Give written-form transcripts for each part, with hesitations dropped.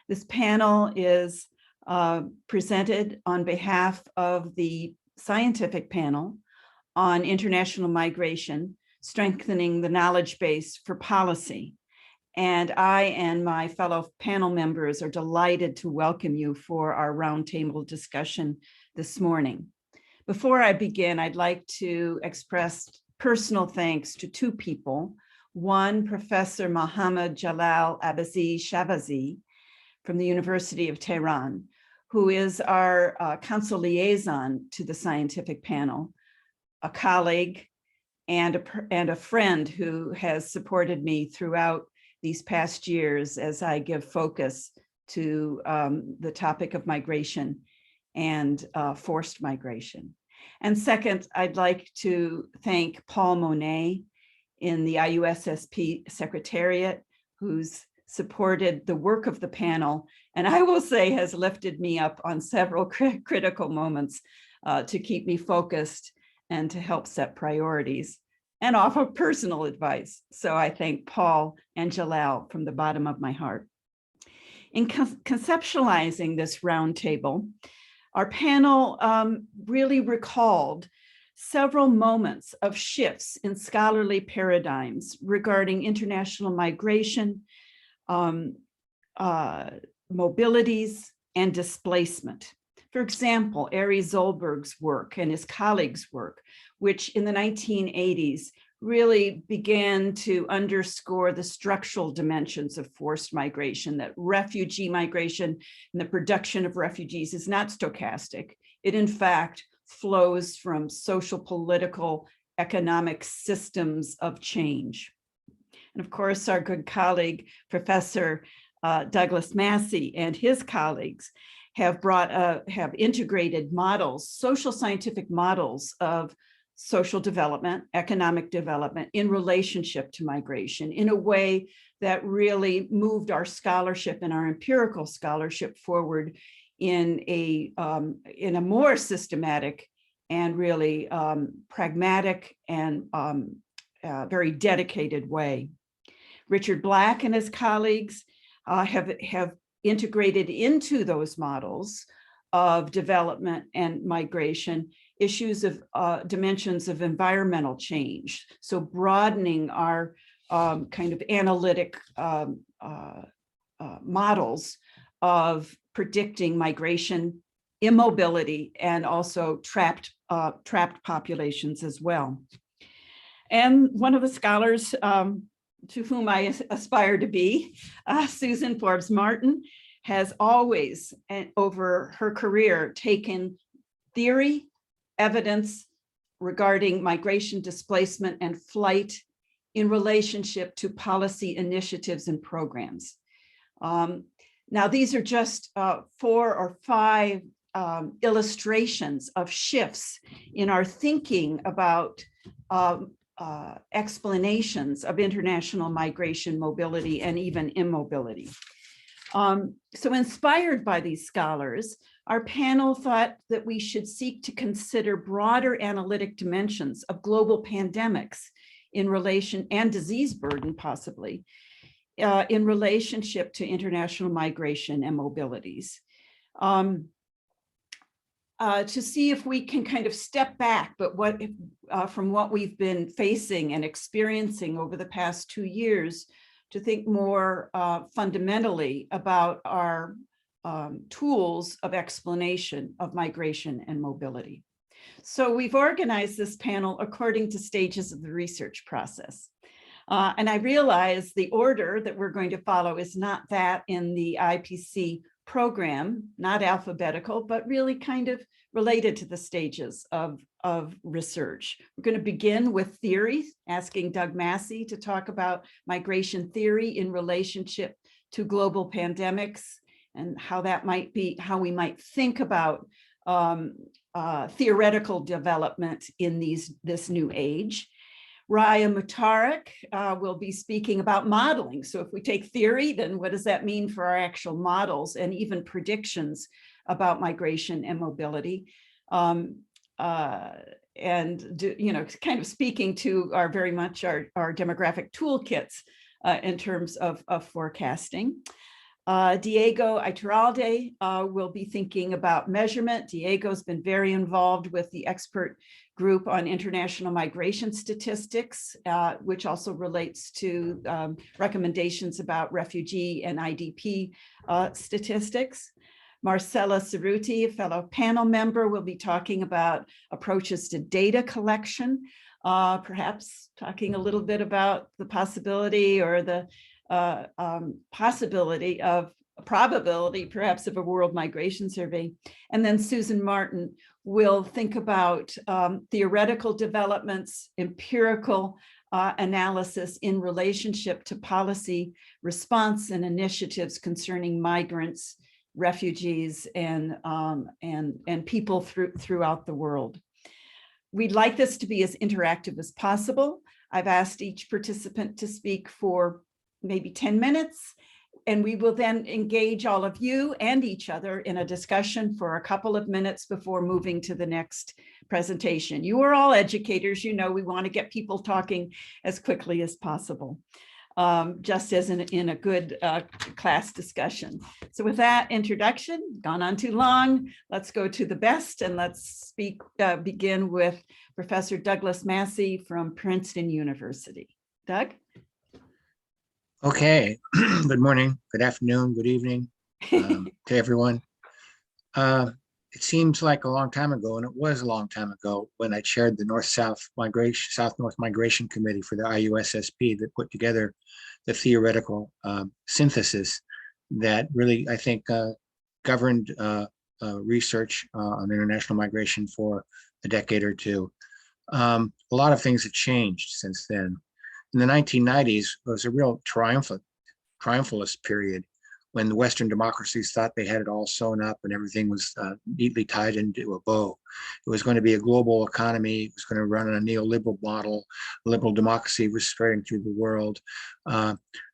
This panel is presented on behalf of the scientific panel on international migration, strengthening the knowledge base for policy. And I and my fellow panel members are delighted to welcome you for our roundtable discussion this morning. Before I begin, I'd like to express personal thanks to two people. One, Professor Mohammad Jalal Abazi Shahbazi from the University of Tehran, who is our council liaison to the scientific panel, a colleague and a friend who has supported me throughout these past years as I give focus to the topic of migration and forced migration. And second, I'd like to thank Paul Monet in the IUSSP Secretariat, who's supported the work of the panel, and I will say has lifted me up on several critical moments to keep me focused and to help set priorities and offer personal advice. So I thank Paul and Jalal from the bottom of my heart. In conceptualizing this roundtable, our panel really recalled several moments of shifts in scholarly paradigms regarding international migration, mobilities, and displacement. For example, Ari Zolberg's work and his colleagues' work, which in the 1980s really began to underscore the structural dimensions of forced migration, that refugee migration and the production of refugees is not stochastic. It, in fact, flows from social, political, economic systems of change. And of course, our good colleague, Professor Douglas Massey and his colleagues have integrated models, social scientific models of social development, economic development in relationship to migration in a way that really moved our scholarship and our empirical scholarship forward in a more systematic and really pragmatic and very dedicated way. Richard Black and his colleagues have integrated into those models of development and migration issues of dimensions of environmental change. So broadening our kind of analytic models of predicting migration, immobility, and also trapped populations as well. And one of the scholars to whom I aspire to be, Susan Forbes Martin, has always, over her career, taken theory, evidence regarding migration, displacement, and flight in relationship to policy initiatives and programs. Now, these are just 4 or 5 illustrations of shifts in our thinking about explanations of international migration, mobility, and even immobility. So inspired by these scholars, our panel thought that we should seek to consider broader analytic dimensions of global pandemics in relation, and disease burden possibly, in relationship to international migration and mobilities. To see if we can kind of step back, but from what we've been facing and experiencing over the past 2 years, to think more fundamentally about our tools of explanation of migration and mobility. So we've organized this panel according to stages of the research process. And I realize the order that we're going to follow is not that in the IPC program, not alphabetical, but really kind of related to the stages of research. We're going to begin with theory, asking Doug Massey to talk about migration theory in relationship to global pandemics and how that might be, how we might think about theoretical development in this new age. Raya Mutarik will be speaking about modeling. So if we take theory, then what does that mean for our actual models and even predictions about migration and mobility? And kind of speaking to our very much our demographic toolkits in terms of forecasting. Diego Iturralde will be thinking about measurement. Diego's been very involved with the expert group on international migration statistics, which also relates to recommendations about refugee and IDP statistics. Marcella Cerruti, a fellow panel member, will be talking about approaches to data collection, perhaps talking a little bit about the possibility or the probability perhaps of a world migration survey. And then Susan Martin will think about theoretical developments, empirical analysis in relationship to policy response and initiatives concerning migrants, refugees, and people throughout the world. We'd like this to be as interactive as possible. I've asked each participant to speak for maybe 10 minutes, and we will then engage all of you and each other in a discussion for a couple of minutes before moving to the next presentation. You are all educators, you know we want to get people talking as quickly as possible, just as in a good class discussion. So with that introduction, gone on too long, let's go to the best, and let's begin with Professor Douglas Massey from Princeton University. Doug? Okay, good morning, good afternoon, good evening to everyone. It seems like a long time ago, and it was a long time ago, when I chaired the South-North Migration Committee for the IUSSP that put together the theoretical synthesis that really, I think, governed research on international migration for a decade or two. A lot of things have changed since then. In the 1990s, it was a real triumphalist period when the Western democracies thought they had it all sewn up and everything was neatly tied into a bow. It was going to be a global economy. It was going to run on a neoliberal model. Liberal democracy was spreading through the world.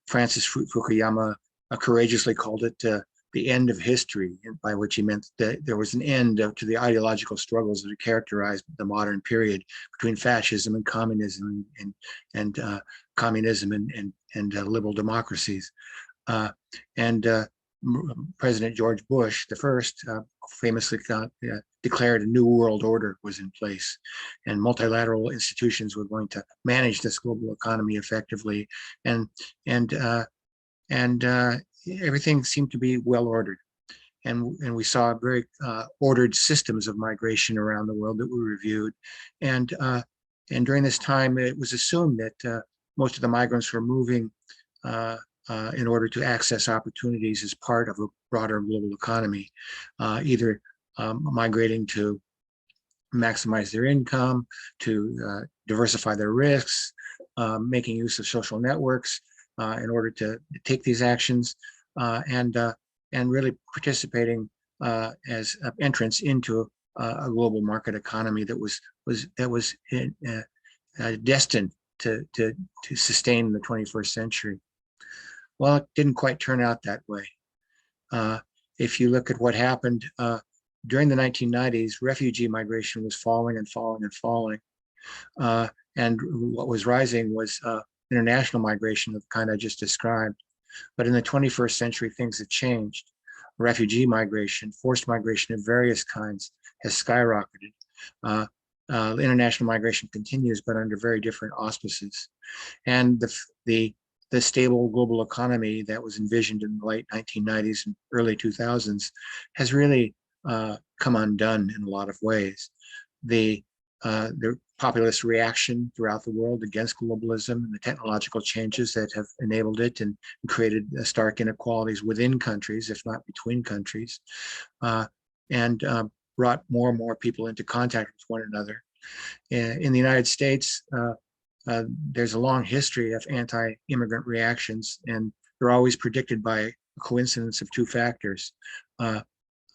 Francis Fukuyama courageously called it the end of history, by which he meant that there was an end to the ideological struggles that characterized the modern period between fascism and communism and liberal democracies. President George Bush, the first, famously declared a new world order was in place, and multilateral institutions were going to manage this global economy effectively, and everything seemed to be well ordered, and we saw very ordered systems of migration around the world that we reviewed, and during this time it was assumed that most of the migrants were moving in order to access opportunities as part of a broader global economy, either migrating to maximize their income, to diversify their risks, making use of social networks in order to take these actions, and really participating as entrance into a global market economy that was destined to sustain the 21st century. Well, it didn't quite turn out that way. If you look at what happened during the 1990s, refugee migration was falling and falling and falling. And what was rising was international migration of the kind I just described. But in the 21st century, things have changed. Refugee migration, forced migration of various kinds has skyrocketed. International migration continues, but under very different auspices. And the stable global economy that was envisioned in the late 1990s and early 2000s has really come undone in a lot of ways. The populist reaction throughout the world against globalism and the technological changes that have enabled it and created stark inequalities within countries, if not between countries, and brought more and more people into contact with one another. In the United States, there's a long history of anti-immigrant reactions, and they're always predicted by a coincidence of two factors: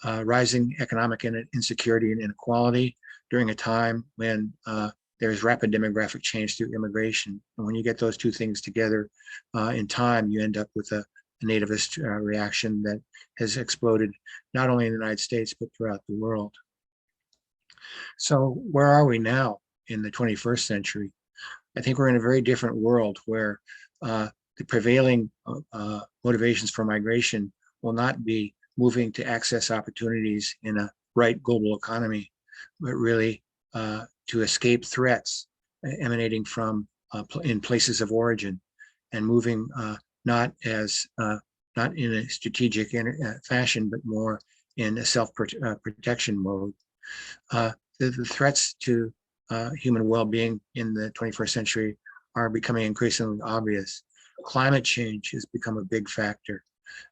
rising economic insecurity and inequality during a time when there's rapid demographic change through immigration. And when you get those two things together in time, you end up with a nativist reaction that has exploded not only in the United States, but throughout the world. So where are we now in the 21st century? I think we're in a very different world where the prevailing motivations for migration will not be moving to access opportunities in a right global economy, but really to escape threats emanating from in places of origin, and moving not in a strategic fashion, but more in a self-protection mode. The threats to human well-being in the 21st century are becoming increasingly obvious. Climate change has become a big factor,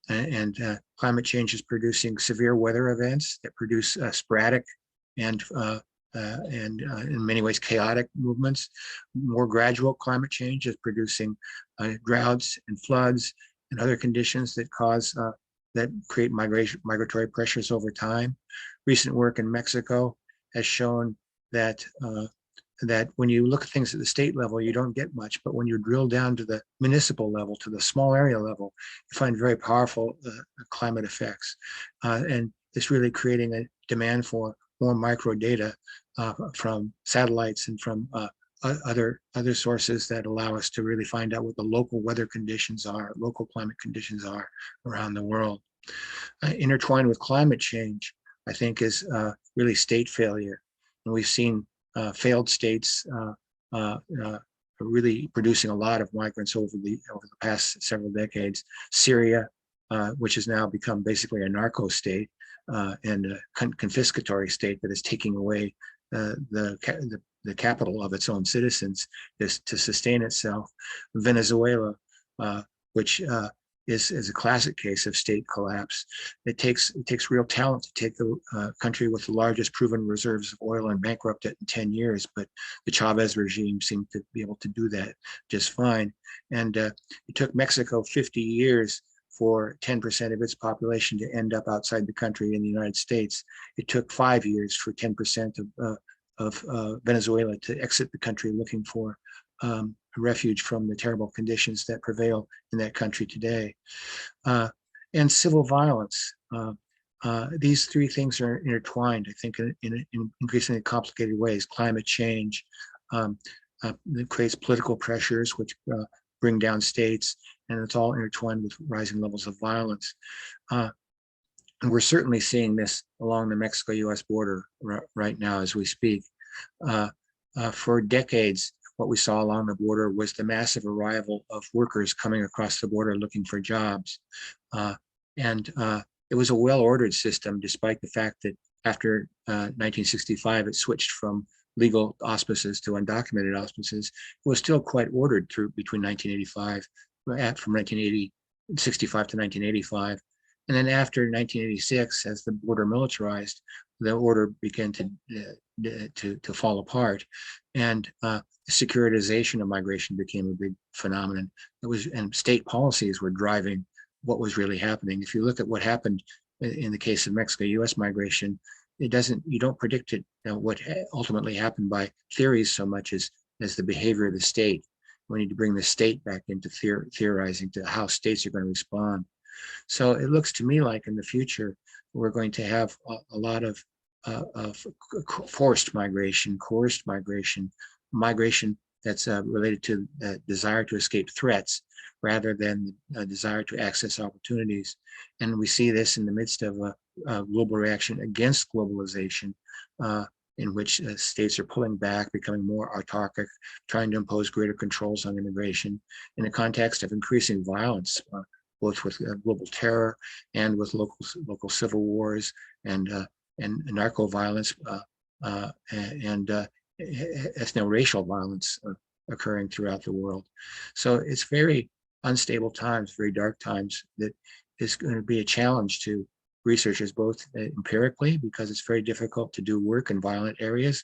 and climate change is producing severe weather events that produce sporadic and in many ways chaotic movements. More gradual climate change is producing droughts and floods and other conditions that create migratory pressures over time. Recent work in Mexico has shown that that when you look at things at the state level, you don't get much, but when you drill down to the municipal level, to the small area level, you find very powerful climate effects. And it's really creating a demand for more micro data from satellites and from other sources that allow us to really find out what the local weather conditions are, local climate conditions are around the world. Intertwined with climate change, I think, is really state failure. And we've seen failed states really producing a lot of migrants over the past several decades. Syria, which has now become basically a narco state and a confiscatory state that is taking away the capital of its own citizens to sustain itself. Venezuela, which is a classic case of state collapse. It takes real talent to take the country with the largest proven reserves of oil and bankrupt it in 10 years, but the Chavez regime seemed to be able to do that just fine. And it took Mexico 50 years for 10% of its population to end up outside the country in the United States. It took 5 years for 10% of Venezuela to exit the country looking for a refuge from the terrible conditions that prevail in that country today. And civil violence. These three things are intertwined, I think, in increasingly complicated ways. Climate change it creates political pressures which bring down states, and it's all intertwined with rising levels of violence. And we're certainly seeing this along the Mexico-US border right now as we speak. For decades, what we saw along the border was the massive arrival of workers coming across the border looking for jobs. It was a well-ordered system, despite the fact that after 1965, it switched from legal auspices to undocumented auspices. It was still quite ordered through between 1985, from 1965 to 1985. And then after 1986, as the border militarized, the order began to fall apart, and securitization of migration became a big phenomenon. And state policies were driving what was really happening. If you look at what happened in the case of Mexico-US migration, you don't predict it, what ultimately happened by theories so much as the behavior of the state. We need to bring the state back into theorizing to how states are going to respond. So it looks to me like in the future, we're going to have a lot of forced migration, coerced migration that's related to the desire to escape threats rather than a desire to access opportunities. And we see this in the midst of a global reaction against globalization, in which states are pulling back, becoming more autarkic, trying to impose greater controls on immigration in the context of increasing violence, both with global terror and with local civil wars and narco violence and ethno-racial violence occurring throughout the world. So it's very unstable times, very dark times, that is going to be a challenge to researchers, both empirically, because it's very difficult to do work in violent areas.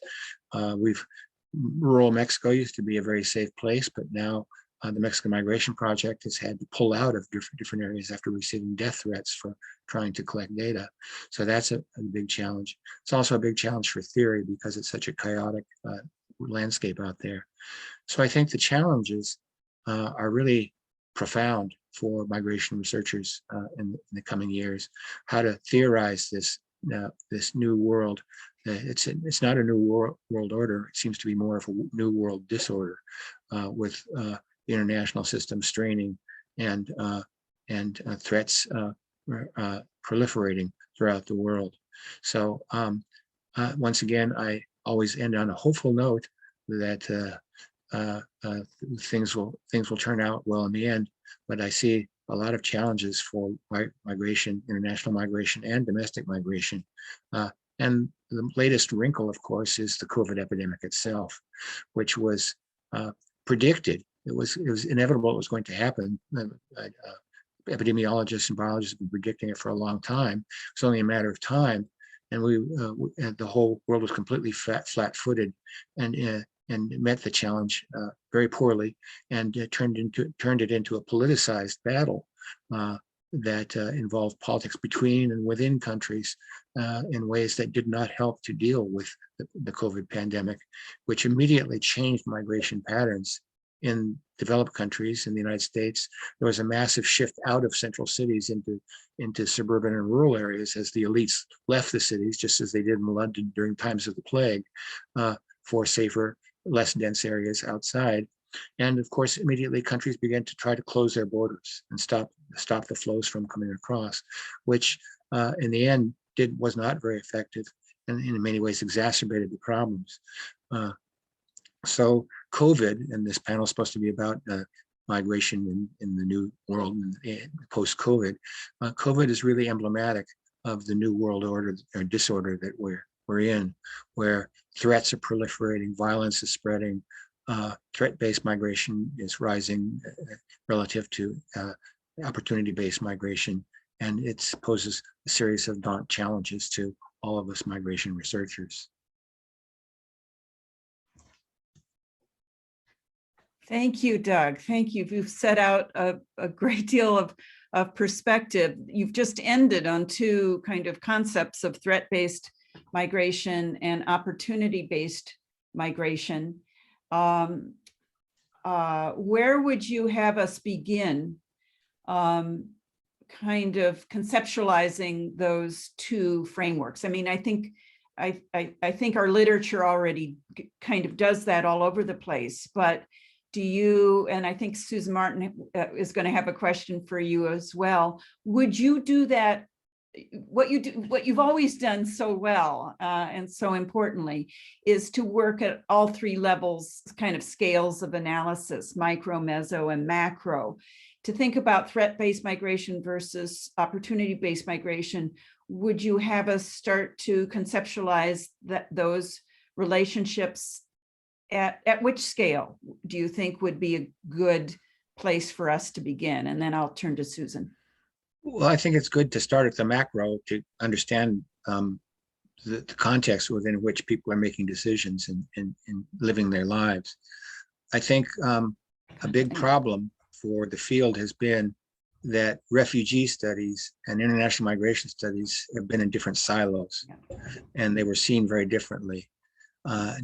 Rural Mexico used to be a very safe place, but now the Mexican Migration Project has had to pull out of different areas after receiving death threats for trying to collect data. So that's a big challenge. It's also a big challenge for theory because it's such a chaotic landscape out there. So I think the challenges are really profound for migration researchers in the coming years. How to theorize this new world. It's not a new world order. It seems to be more of a new world disorder with the international system straining and threats proliferating throughout the world. So once again, I always end on a hopeful note that things will turn out well in the end. But I see a lot of challenges for migration, international migration, and domestic migration. And the latest wrinkle, of course, is the COVID epidemic itself, which was predicted. It was inevitable it was going to happen. Epidemiologists and biologists have been predicting it for a long time. It's only a matter of time, and the whole world was completely flat-footed, and met the challenge very poorly, and turned it into a politicized battle that involved politics between and within countries in ways that did not help to deal with the COVID pandemic, which immediately changed migration patterns. In developed countries, in the United States, there was a massive shift out of central cities into suburban and rural areas as the elites left the cities, just as they did in London during times of the plague, for safer, less dense areas outside. And of course, immediately countries began to try to close their borders and stop the flows from coming across, which in the end was not very effective, and in many ways exacerbated the problems. So COVID, and this panel is supposed to be about migration in the new world post-COVID. COVID is really emblematic of the new world order or disorder that we're in, where threats are proliferating, violence is spreading, threat-based migration is rising relative to opportunity-based migration, and it poses a series of daunting challenges to all of us migration researchers. Thank you, Doug. Thank you. You've set out a great deal of perspective. You've just ended on two kind of concepts of threat-based migration and opportunity-based migration. Where would you have us begin kind of conceptualizing those two frameworks? I mean, I think our literature already kind of does that all over the place, but do you, and I think Susan Martin is going to have a question for you as well. Would you do that? What you've always done so well and so importantly is to work at all three levels, kind of scales of analysis, micro, meso, and macro, to think about threat-based migration versus opportunity-based migration. Would you have us start to conceptualize those relationships? At which scale do you think would be a good place for us to begin? And then I'll turn to Susan. Well, I think it's good to start at the macro to understand the context within which people are making decisions and living their lives. I think a big problem for the field has been that refugee studies and international migration studies have been in different silos, and they were seen very differently.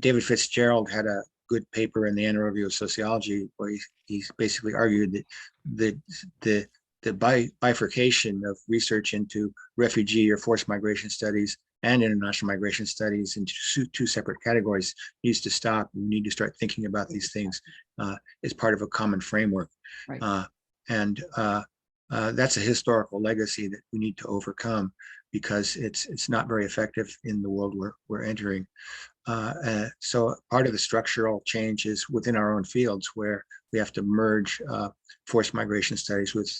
David Fitzgerald had a good paper in the Annual Review of Sociology where he basically argued that the bifurcation of research into refugee or forced migration studies and international migration studies into two separate categories needs to stop. We need to start thinking about these things as part of a common framework. Right. That's a historical legacy that we need to overcome, because it's not very effective in the world we're entering. So part of the structural change is within our own fields, where we have to merge forced migration studies with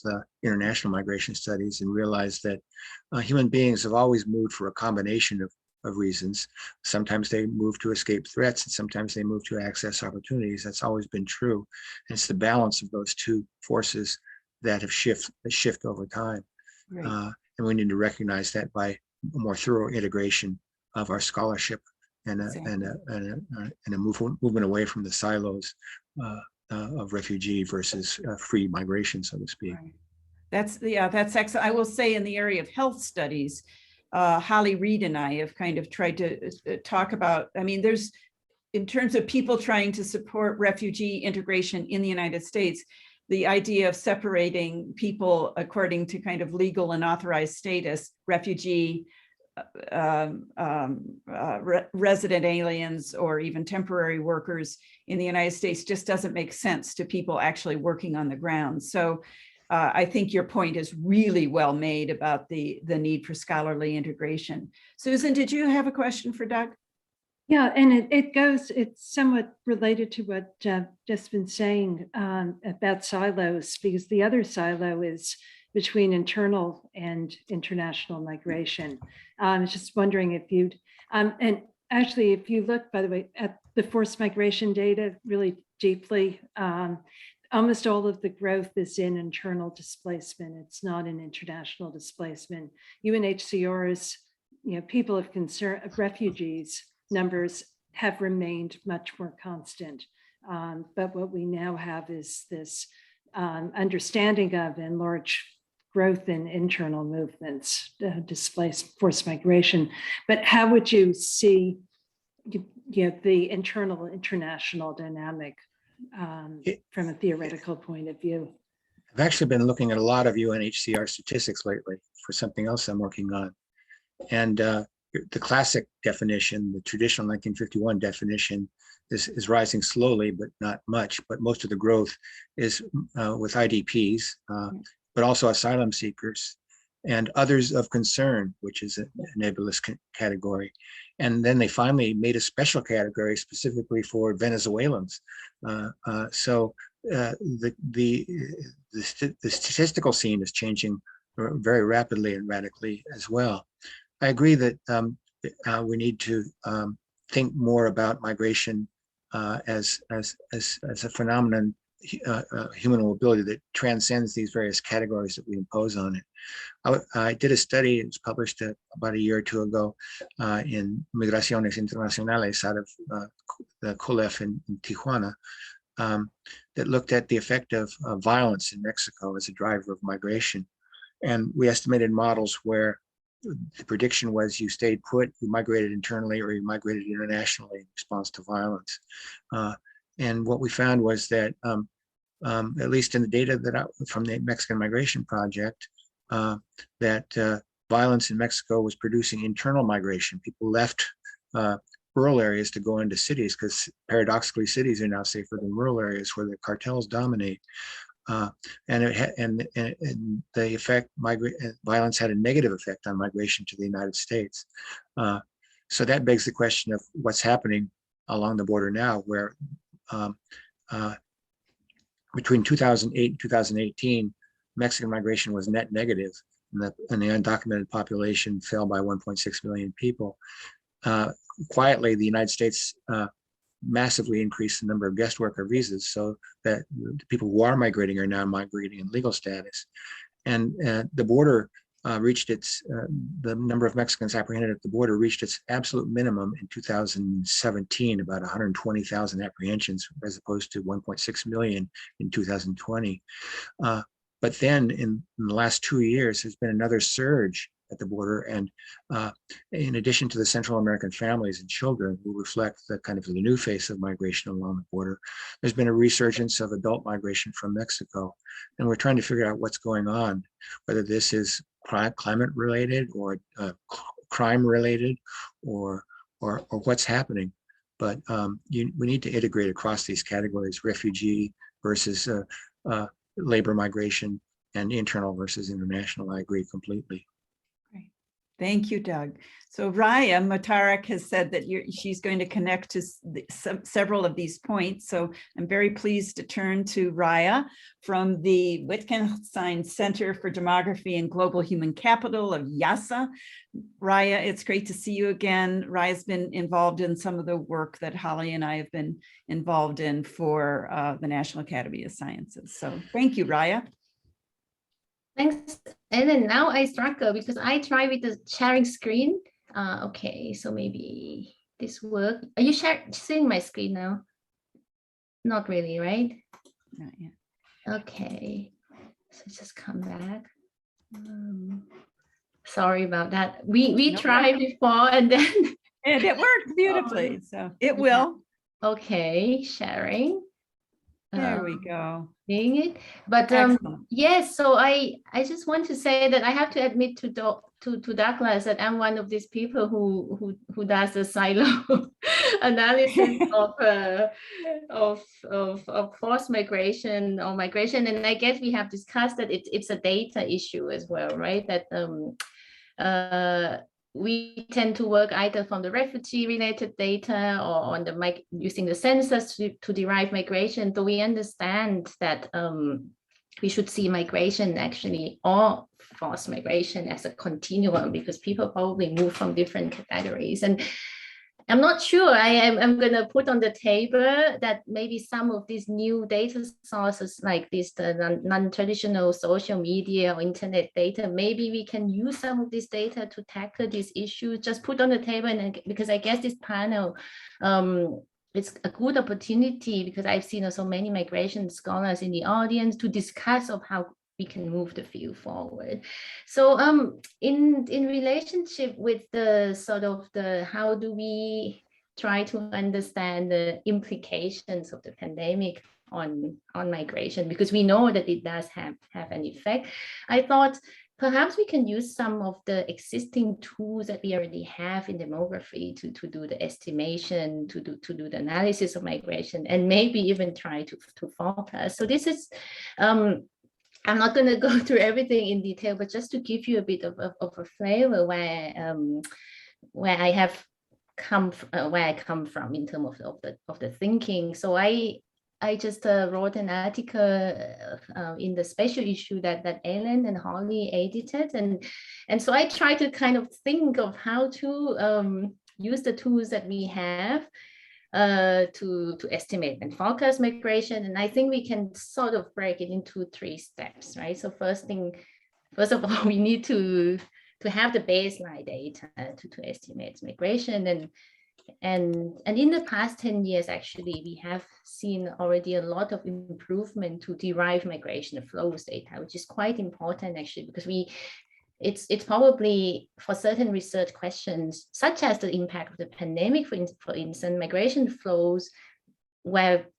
international migration studies, and realize that human beings have always moved for a combination of reasons. Sometimes they move to escape threats, and sometimes they move to access opportunities. That's always been true. And it's the balance of those two forces that have shift over time. Right. And we need to recognize that by a more thorough integration of our scholarship and a movement away from the silos of refugee versus free migration, so to speak. Right. That's excellent. I will say in the area of health studies, Holly Reed and I have kind of tried to talk about, I mean, there's, in terms of people trying to support refugee integration in the United States, the idea of separating people according to kind of legal and authorized status, refugee, resident aliens, or even temporary workers in the United States just doesn't make sense to people actually working on the ground. So I think your point is really well made about the need for scholarly integration. Susan, did you have a question for Doug? Yeah, and it's somewhat related to what just been saying about silos, because the other silo is between internal and international migration. I was just wondering if you'd, and actually, if you look, by the way, at the forced migration data really deeply, almost all of the growth is in internal displacement. It's not in international displacement. UNHCR's, people of concern, of refugees numbers have remained much more constant. But what we now have is this understanding of and large growth in internal movements, displaced forced migration. But how would you see the internal international dynamic from a theoretical point of view? I've actually been looking at a lot of UNHCR statistics lately for something else I'm working on. And the classic definition, the traditional 1951 definition, is rising slowly, but not much. But most of the growth is with IDPs, but also asylum seekers and others of concern, which is a nebulous category. And then they finally made a special category specifically for Venezuelans. So the statistical scene is changing very rapidly and radically as well. I agree that we need to think more about migration as a phenomenon, human mobility that transcends these various categories that we impose on it. I did a study, it was published about a year or two ago in Migraciones Internacionales out of the COLEF in Tijuana, that looked at the effect of violence in Mexico as a driver of migration. And we estimated models where the prediction was you stayed put, you migrated internally, or you migrated internationally in response to violence. And what we found was that, at least in the data that from the Mexican Migration Project, that violence in Mexico was producing internal migration. People left rural areas to go into cities because paradoxically cities are now safer than rural areas where the cartels dominate. And the effect, violence had a negative effect on migration to the United States. So that begs the question of what's happening along the border now, where between 2008 and 2018, Mexican migration was net negative, and the undocumented population fell by 1.6 million people. Quietly, the United States massively increased the number of guest worker visas, so that the people who are migrating are now migrating in legal status. And the border reached its, the number of Mexicans apprehended at the border reached its absolute minimum in 2017, about 120,000 apprehensions, as opposed to 1.6 million in 2020. But then in the last 2 years, there's been another surge at the border. And in addition to the Central American families and children who reflect the kind of the new face of migration along the border, there's been a resurgence of adult migration from Mexico. And we're trying to figure out what's going on, whether this is climate related or crime related or what's happening. But we need to integrate across these categories: refugee versus labor migration, and internal versus international. I agree completely. Great. Thank you, Doug. So Raya Matarak has said that she's going to connect to several of these points. So I'm very pleased to turn to Raya from the Wittgenstein Center for Demography and Global Human Capital of IUSSP. Raya, it's great to see you again. Raya's been involved in some of the work that Holly and I have been involved in for the National Academy of Sciences. So thank you, Raya. Thanks. And then now I struggle because I try with the sharing screen. Okay, so maybe this work. Are you seeing my screen now? Not really, right? Not yet. Okay, so just come back. Sorry about that. We No tried problem. before and then And it worked beautifully, so it will. Okay, sharing. There we go. seeing it. But Excellent. yes, so I just want to say that I have to admit to Douglas that I'm one of these people who does the silo analysis of forced migration or migration, and I guess we have discussed that it's a data issue as well, right? That we tend to work either from the refugee-related data or on the using the census to derive migration. So we understand that we should see migration actually, or forced migration, as a continuum, because people probably move from different categories. And I'm not sure. I'm going to put on the table that maybe some of these new data sources like this, the non-traditional social media or internet data, maybe we can use some of this data to tackle this issue. Just put on the table, and because I guess this panel, it's a good opportunity, because I've seen so many migration scholars in the audience, to discuss of how we can move the field forward. So in relationship with the sort of the, how do we try to understand the implications of the pandemic on migration, because we know that it does have an effect. I thought perhaps we can use some of the existing tools that we already have in demography to do the estimation, to do the analysis of migration, and maybe even try to forecast. So this is I'm not going to go through everything in detail, but just to give you a bit of a flavor where I have come where I come from in terms of the thinking. So I just wrote an article in the special issue that Ellen and Holly edited, and so I try to kind of think of how to use the tools that we have to estimate and forecast migration. And I think we can sort of break it into 3 steps, right? So first of all, we need to have the baseline data to estimate migration. And in the past 10 years, actually, we have seen already a lot of improvement to derive migration flows data, which is quite important, actually, because it's probably for certain research questions, such as the impact of the pandemic, for instance, migration flows,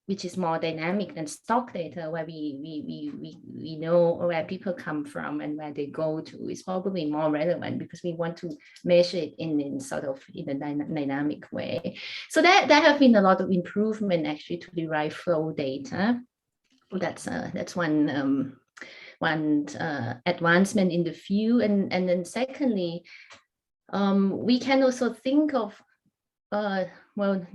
which is more dynamic than stock data, where we know where people come from and where they go to, is probably more relevant, because we want to measure it in sort of in a dynamic way. So there have been a lot of improvement actually to derive flow data. That's one advancement in the field. And then secondly, we can also think of, well,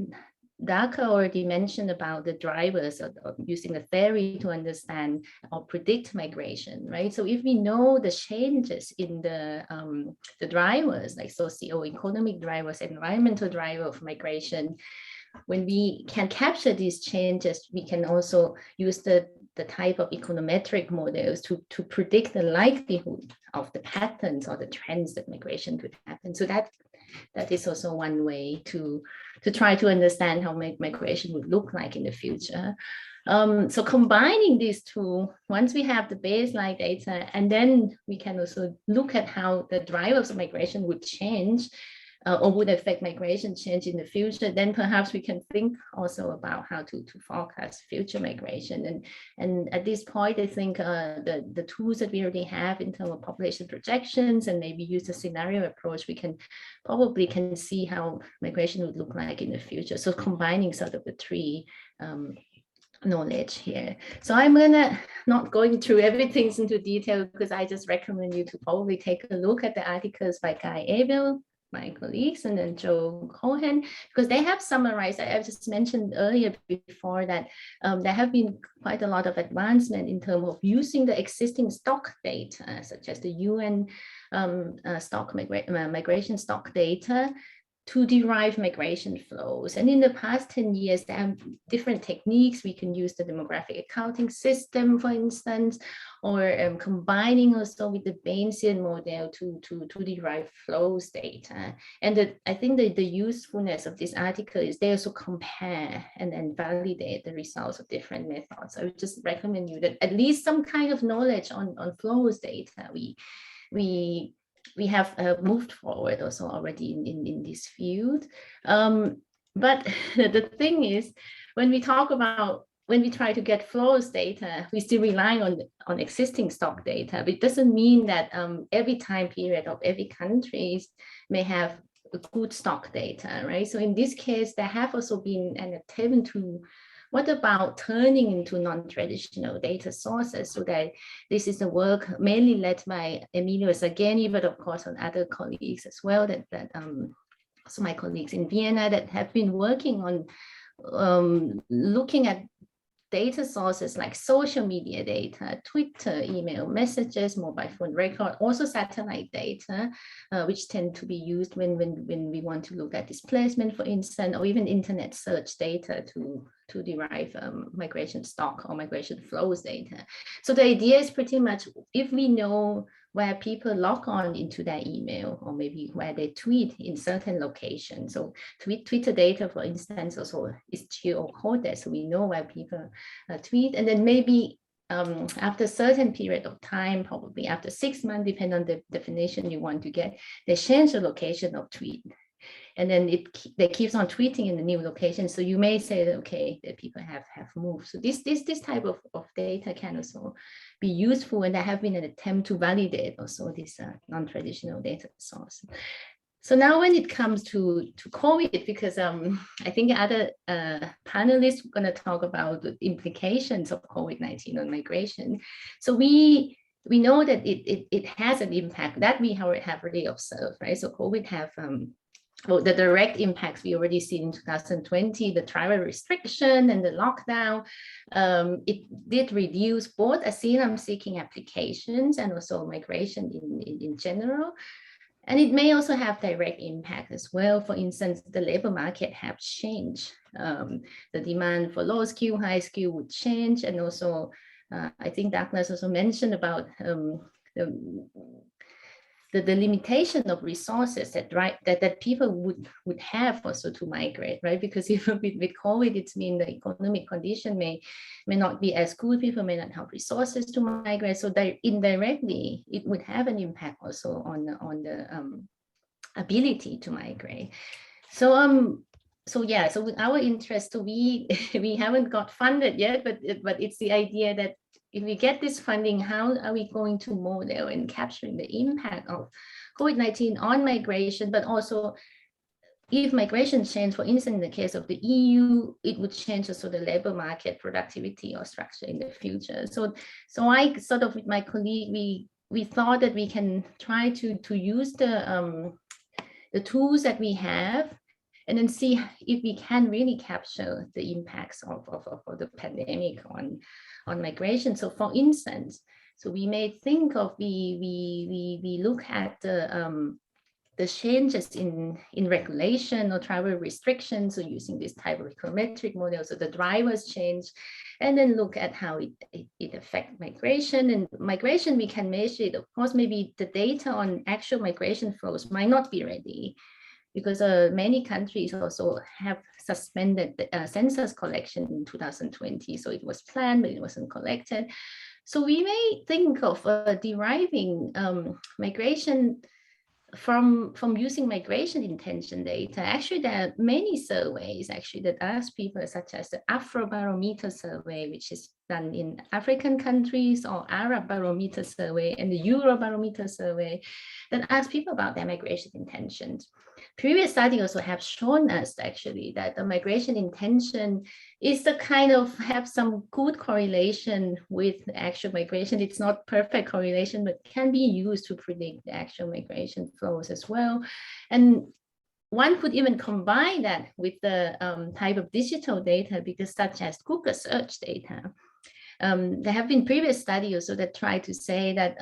Daka already mentioned about the drivers of using a theory to understand or predict migration, right? So if we know the changes in the drivers, like socio-economic drivers, environmental driver of migration, when we can capture these changes, we can also use the type of econometric models to predict the likelihood of the patterns or the trends that migration could happen. So that is also one way to try to understand how migration would look like in the future. So combining these two, once we have the baseline data, and then we can also look at how the drivers of migration would change or would affect migration change in the future, then perhaps we can think also about how to forecast future migration. And at this point, I think the tools that we already have in terms of population projections, and maybe use a scenario approach, we can probably see how migration would look like in the future. So combining sort of the 3 knowledge here. So I'm not going through everything into detail, because I just recommend you to probably take a look at the articles by Guy Abel, my colleagues, and then Joe Cohen, because they have summarized. I just mentioned earlier before that there have been quite a lot of advancement in terms of using the existing stock data, such as the UN migration stock data, to derive migration flows. And in the past 10 years, there are different techniques. We can use the demographic accounting system, for instance, or combining also with the Bayesian model to derive flows data. And I think the usefulness of this article is they also compare and validate the results of different methods. I would just recommend you that at least some kind of knowledge on flows data we have moved forward also already in this field. But the thing is, when we talk about when we try to get flows data, we still rely on existing stock data. But it doesn't mean that every time period of every country may have a good stock data, right? So in this case, there have also been an attempt to, what about turning into non-traditional data sources, so that this is the work mainly led by Emilio Zageni, but of course on other colleagues as well, so my colleagues in Vienna that have been working on looking at data sources like social media data, Twitter, email messages, mobile phone record, also satellite data, which tend to be used when we want to look at displacement, for instance, or even internet search data to derive migration stock or migration flows data. So the idea is pretty much, if we know where people log on into their email, or maybe where they tweet in certain locations. So Twitter data, for instance, also is geo-coded, so we know where people tweet. And then maybe after a certain period of time, probably after 6 months, depending on the definition you want to get, they change the location of tweet. And then they keeps on tweeting in the new location. So you may say that, okay, that people have moved. So this type of data can also be useful, and there have been an attempt to validate also this non-traditional data source. So now when it comes to COVID, because I think other panelists are going to talk about the implications of COVID-19 on migration. So we know that it has an impact that we have already observed, right? So COVID have well, the direct impacts we already see in 2020, the travel restriction and the lockdown, it did reduce both asylum-seeking applications and also migration in general. And it may also have direct impact as well. For instance, the labor market have changed. The demand for low skill, high skill would change. And also, I think Douglas also mentioned about the limitation of resources that people would have also to migrate, right? Because even with COVID, it's mean the economic condition may not be as good. People may not have resources to migrate. So that indirectly, it would have an impact also on the ability to migrate. So yeah, so with our interest, so we haven't got funded yet, but it's the idea that if we get this funding, how are we going to model and capturing the impact of COVID-19 on migration, but also if migration change, for instance, in the case of the EU, it would change also the labor market productivity or structure in the future. So I sort of with my colleague, we thought that we can try to use the tools that we have, and then see if we can really capture the impacts of the pandemic on migration. So for instance, so we may think of, we look at the changes in regulation or travel restrictions, so using this type of econometric model, so the drivers change, and then look at how it affects migration. And migration, we can measure it. Of course, maybe the data on actual migration flows might not be ready, because many countries also have suspended the census collection in 2020. So it was planned, but it wasn't collected. So we may think of deriving migration from using migration intention data. Actually, there are many surveys actually that ask people, such as the Afrobarometer survey, which is done in African countries, or Arab Barometer survey, and the Eurobarometer survey, that ask people about their migration intentions. Previous studies also have shown us actually that the migration intention is the kind of have some good correlation with actual migration. It's not perfect correlation, but can be used to predict the actual migration flows as well. And one could even combine that with the type of digital data, because such as Google search data. There have been previous studies also that try to say that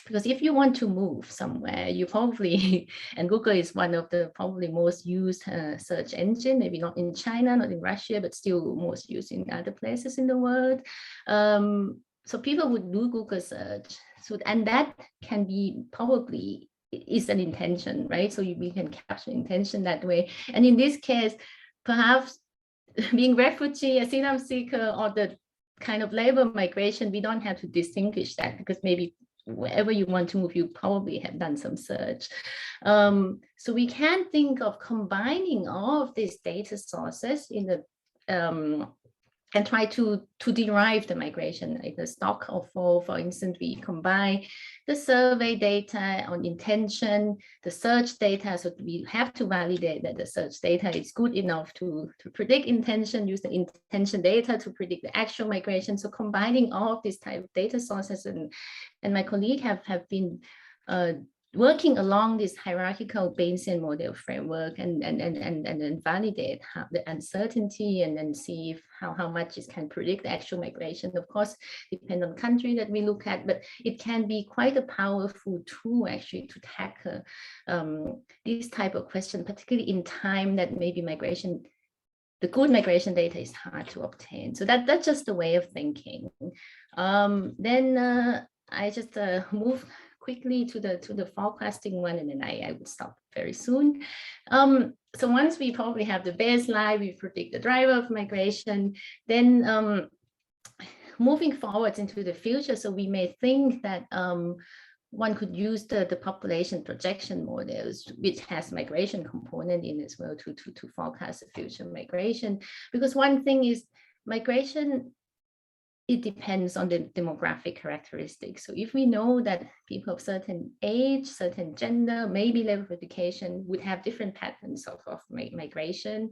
because if you want to move somewhere, you probably, and Google is one of the probably most used search engine, maybe not in China, not in Russia, but still most used in other places in the world. So people would do Google search. So, and that can be probably is an intention, right? So we can capture intention that way. And in this case, perhaps being refugee, asylum seeker, or the kind of labor migration, we don't have to distinguish that, because maybe wherever you want to move, you probably have done some search. So we can think of combining all of these data sources in the and try to derive the migration, like the stock or flow. For instance, we combine the survey data on intention, the search data. So we have to validate that the search data is good enough to predict intention, use the intention data to predict the actual migration. So combining all of these type of data sources, and my colleague have been working along this hierarchical Bayesian model framework, and then validate the uncertainty, and then see how much it can predict the actual migration. Of course, depend on country that we look at, but it can be quite a powerful tool actually to tackle this type of question, particularly in time that maybe the good migration data is hard to obtain. So that's just a way of thinking. Then I just move quickly to the forecasting one, and then I would stop very soon. So once we probably have the baseline, we predict the driver of migration, then moving forward into the future, so we may think that one could use the population projection models, which has migration component in as well, to forecast the future migration. Because one thing is migration, it depends on the demographic characteristics. So if we know that people of certain age, certain gender, maybe level of education would have different patterns of migration,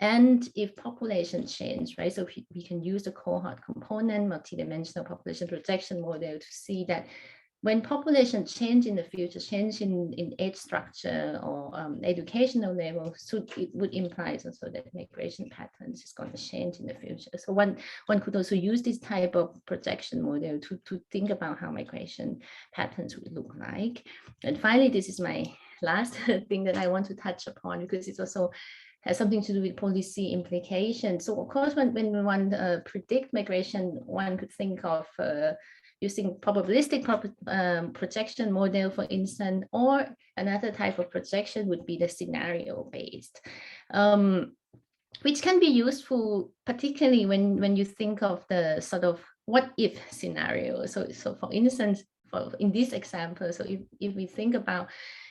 and if population change, right? So we can use the cohort component, multidimensional population projection model to see that when population change in the future, change in age structure or educational level, so it would imply also that migration patterns is going to change in the future. So one could also use this type of projection model to think about how migration patterns would look like. And finally, this is my last thing that I want to touch upon, because it also has something to do with policy implications. So of course, when one predict migration, one could think of using probabilistic projection model, for instance, or another type of projection would be the scenario based, which can be useful, particularly when you think of the sort of what if scenario. So for instance, in this example, so if we think about,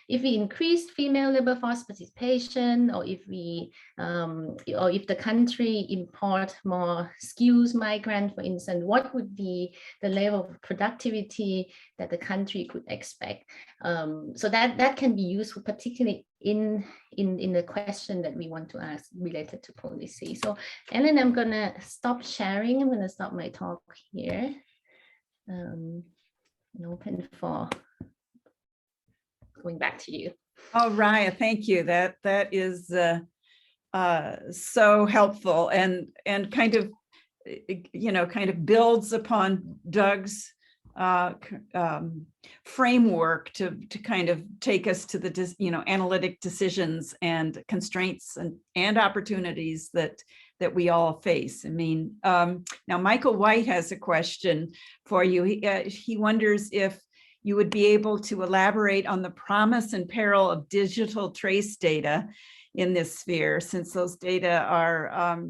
if we increase female labor force participation, or if the country import more skills migrant, for instance, what would be the level of productivity that the country could expect? So that can be useful, particularly in the question that we want to ask related to policy. So Ellen, I'm gonna stop sharing. I'm gonna stop my talk here and open for going back to you. Oh, Raya, thank you. That is so helpful, and kind of, kind of builds upon Doug's framework to kind of take us to the analytic decisions and constraints and opportunities that we all face. I mean, now Michael White has a question for you. He wonders if you would be able to elaborate on the promise and peril of digital trace data in this sphere, since those data are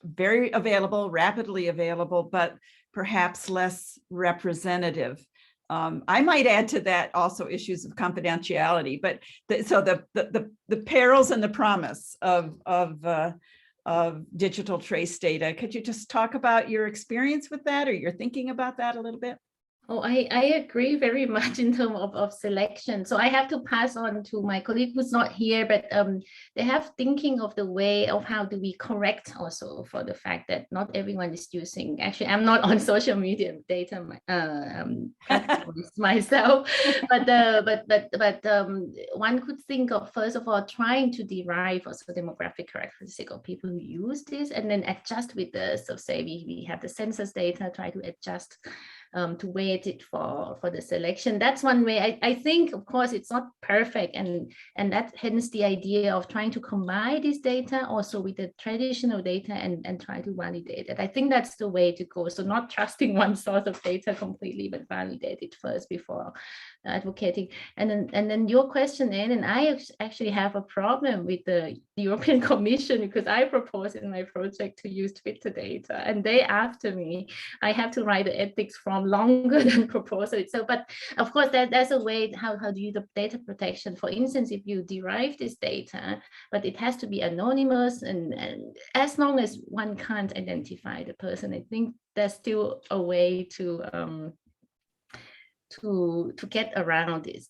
very available, rapidly available, but perhaps less representative. I might add to that also issues of confidentiality, but so the perils and the promise of digital trace data. Could you just talk about your experience with that, or your thinking about that a little bit? Oh, I agree very much in terms of selection. So I have to pass on to my colleague who's not here, but they have thinking of the way of how do we correct also for the fact that not everyone is using, actually, I'm not on social media data platforms myself, but one could think of, first of all, trying to derive also demographic characteristic of people who use this, and then adjust with the, so say we have the census data, try to adjust to weight it for the selection. That's one way. I think, of course, it's not perfect, and that hence the idea of trying to combine this data also with the traditional data and try to validate it. I think that's the way to go. So not trusting one source of data completely, but validate it first before advocating. And then your question, and I actually have a problem with the European Commission, because I proposed in my project to use Twitter data, and they after me. I have to write the ethics form longer than proposed. So, but of course, there's a way how do you do data protection. For instance, if you derive this data, but it has to be anonymous, and as long as one can't identify the person, I think there's still a way to get around this,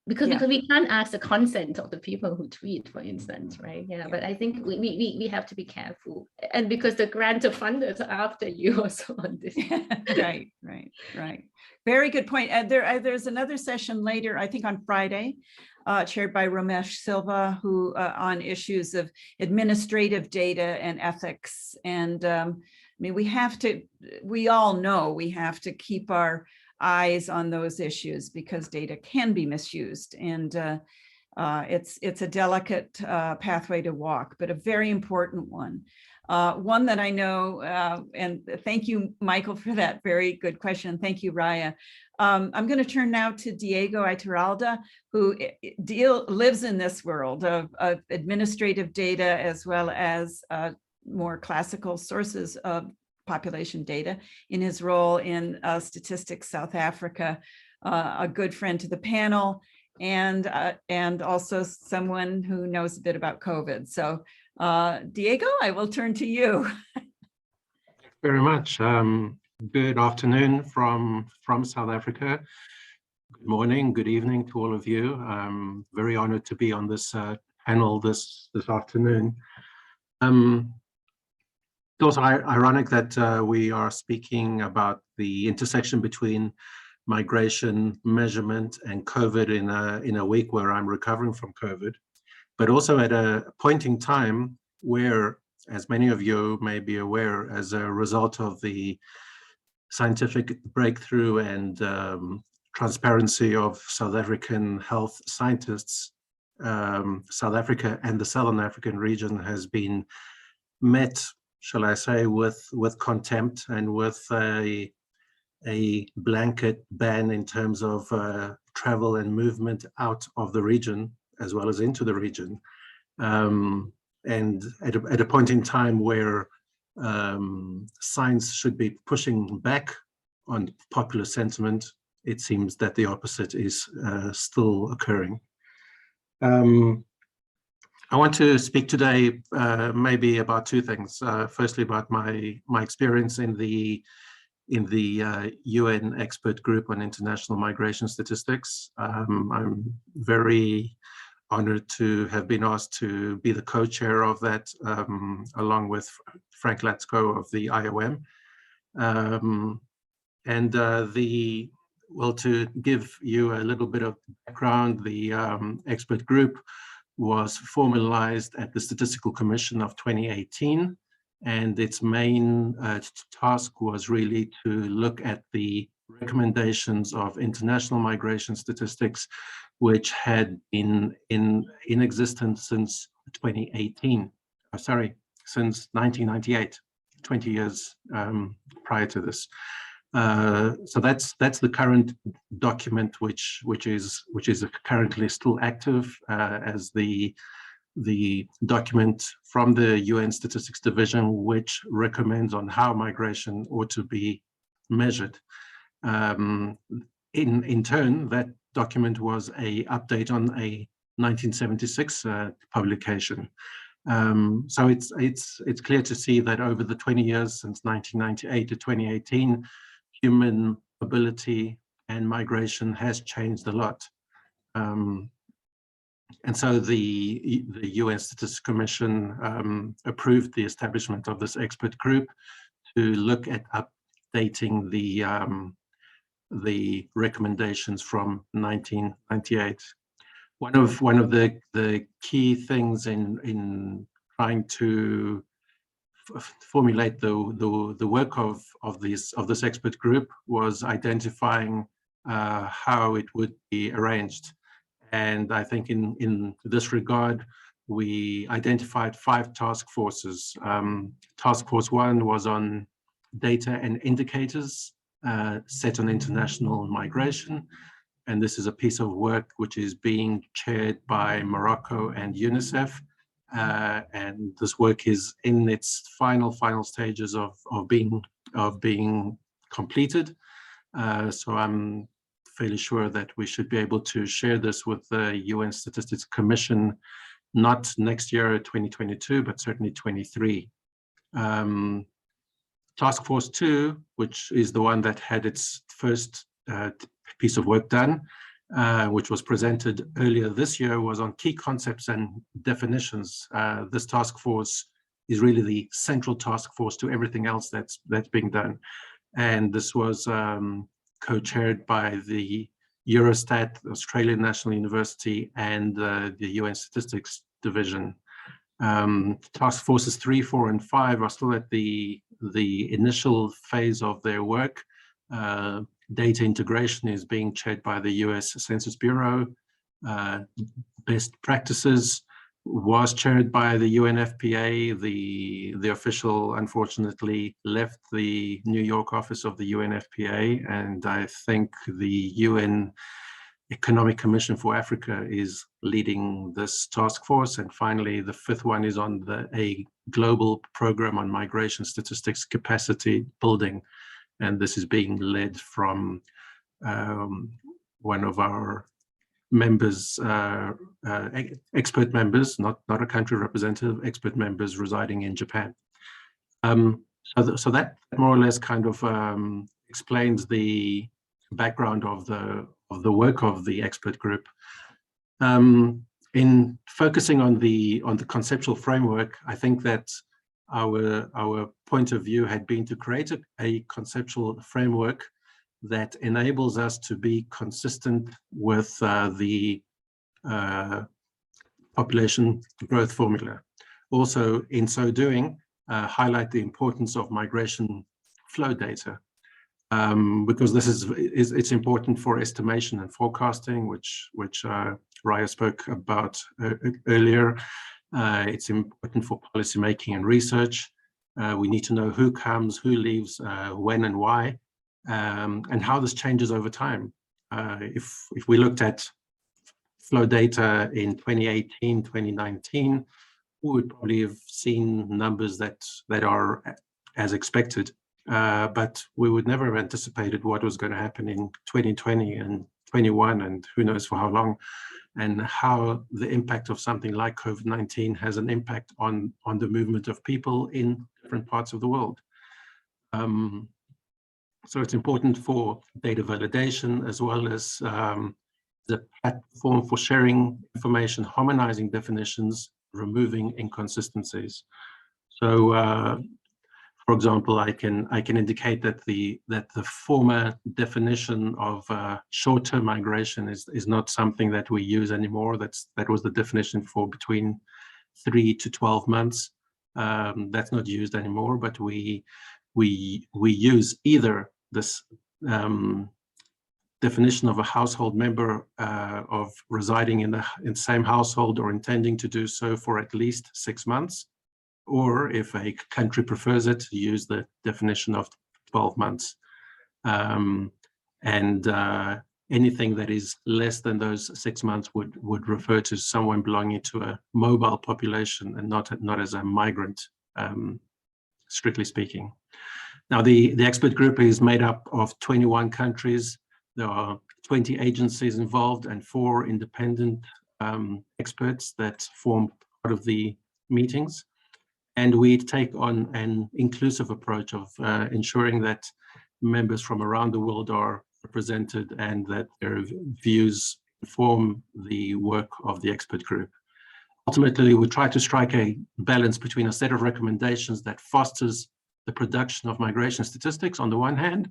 because we can't ask the consent of the people who tweet, for instance, right? Yeah, but I think we have to be careful, and because the grant funders are after you also on this. Right. Very good point. There's another session later, I think on Friday, chaired by Ramesh Silva, who on issues of administrative data and ethics. And I mean, we all know we have to keep our eyes on those issues, because data can be misused, and it's a delicate pathway to walk, but a very important one. One that I know, and thank you, Michael, for that very good question. Thank you, Raya. I'm going to turn now to Diego Iturralde, who lives in this world of administrative data, as well as more classical sources of population data, in his role in Statistics South Africa, a good friend to the panel, and also someone who knows a bit about COVID. So Diego, I will turn to you. Very much. Good afternoon from South Africa. Good morning, good evening to all of you. I'm very honored to be on this panel this afternoon. It's also ironic that we are speaking about the intersection between migration measurement and COVID in a week where I'm recovering from COVID, but also at a point in time where, as many of you may be aware, as a result of the scientific breakthrough and transparency of South African health scientists, South Africa and the Southern African region has been met, shall I say, with contempt and with a blanket ban in terms of travel and movement out of the region, as well as into the region. And at a point in time where science should be pushing back on popular sentiment, it seems that the opposite is still occurring. I want to speak today maybe about two things. Firstly, about my experience in the UN expert group on international migration statistics. I'm very honored to have been asked to be the co-chair of that, along with Frank Latsko of the IOM. Well, to give you a little bit of background, the expert group was formalized at the Statistical Commission of 2018, and its main task was really to look at the recommendations of international migration statistics, which had been in existence since 2018. Since 1998, 20 years prior to this. So that's the current document, which is currently still active as the document from the UN Statistics Division, which recommends on how migration ought to be measured. In turn, that document was a update on a 1976 publication. So it's clear to see that over the 20 years since 1998 to 2018, human mobility and migration has changed a lot. And so the UN Statistics Commission approved the establishment of this expert group to look at updating the recommendations from 1998. One of the key things in trying to formulate the work of this expert group was identifying how it would be arranged. And I think in this regard, we identified 5 task forces. Task Force 1 was on data and indicators set on international migration. and this is a piece of work which is being chaired by Morocco and UNICEF. And this work is in its final stages of being completed. So I'm fairly sure that we should be able to share this with the UN Statistics Commission, not next year, 2022, but certainly 23. Task Force 2, which is the one that had its first piece of work done, which was presented earlier this year, was on key concepts and definitions. This task force is really the central task force to everything else that's being done. And this was co-chaired by the Eurostat, Australian National University, and the UN Statistics Division. Task Forces 3, 4, and 5 are still at the initial phase of their work. Data integration is being chaired by the US Census Bureau. Best practices was chaired by the UNFPA. The official, unfortunately, left the New York office of the UNFPA, and I think the UN Economic Commission for Africa is leading this task force. And finally, the fifth one is on a global program on migration statistics capacity building. And this is being led from one of our members, expert members, not a country representative, expert members residing in Japan. So that more or less kind of explains the background of the work of the expert group. In focusing on the conceptual framework, I think that our point of view had been to create a conceptual framework that enables us to be consistent with the population growth formula. Also, in so doing, highlight the importance of migration flow data, because this it's important for estimation and forecasting, which Raya spoke about earlier. It's important for policymaking and research. We need to know who comes, who leaves, when and why, and how this changes over time. If we looked at flow data in 2018, 2019, we would probably have seen numbers that are as expected, but we would never have anticipated what was going to happen in 2020 and 21, and who knows for how long, and how the impact of something like COVID-19 has an impact on the movement of people in different parts of the world. So it's important for data validation, as well as the platform for sharing information, harmonizing definitions, removing inconsistencies. So, for example, I can indicate that the former definition of short-term migration is not something that we use anymore. That was the definition for between 3 to 12 months. That's not used anymore, but we use either this definition of a household member of residing in the same household or intending to do so for at least 6 months, or if a country prefers it, use the definition of 12 months. Anything that is less than those 6 months would refer to someone belonging to a mobile population and not as a migrant, strictly speaking. Now, the expert group is made up of 21 countries. There are 20 agencies involved and 4 independent experts that form part of the meetings. And we take on an inclusive approach of ensuring that members from around the world are represented and that their views inform the work of the expert group. Ultimately, we try to strike a balance between a set of recommendations that fosters the production of migration statistics on the one hand,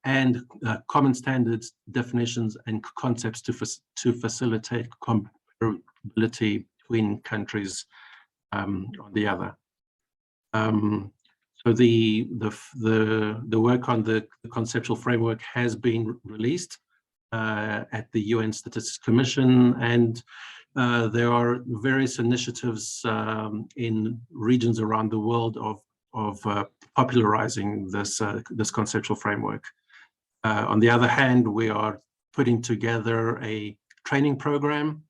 and common standards, definitions, and concepts to facilitate comparability between countries on the other. So the work on the conceptual framework has been released at the UN Statistics Commission, and there are various initiatives in regions around the world of popularizing this conceptual framework. On the other hand, we are putting together a training program,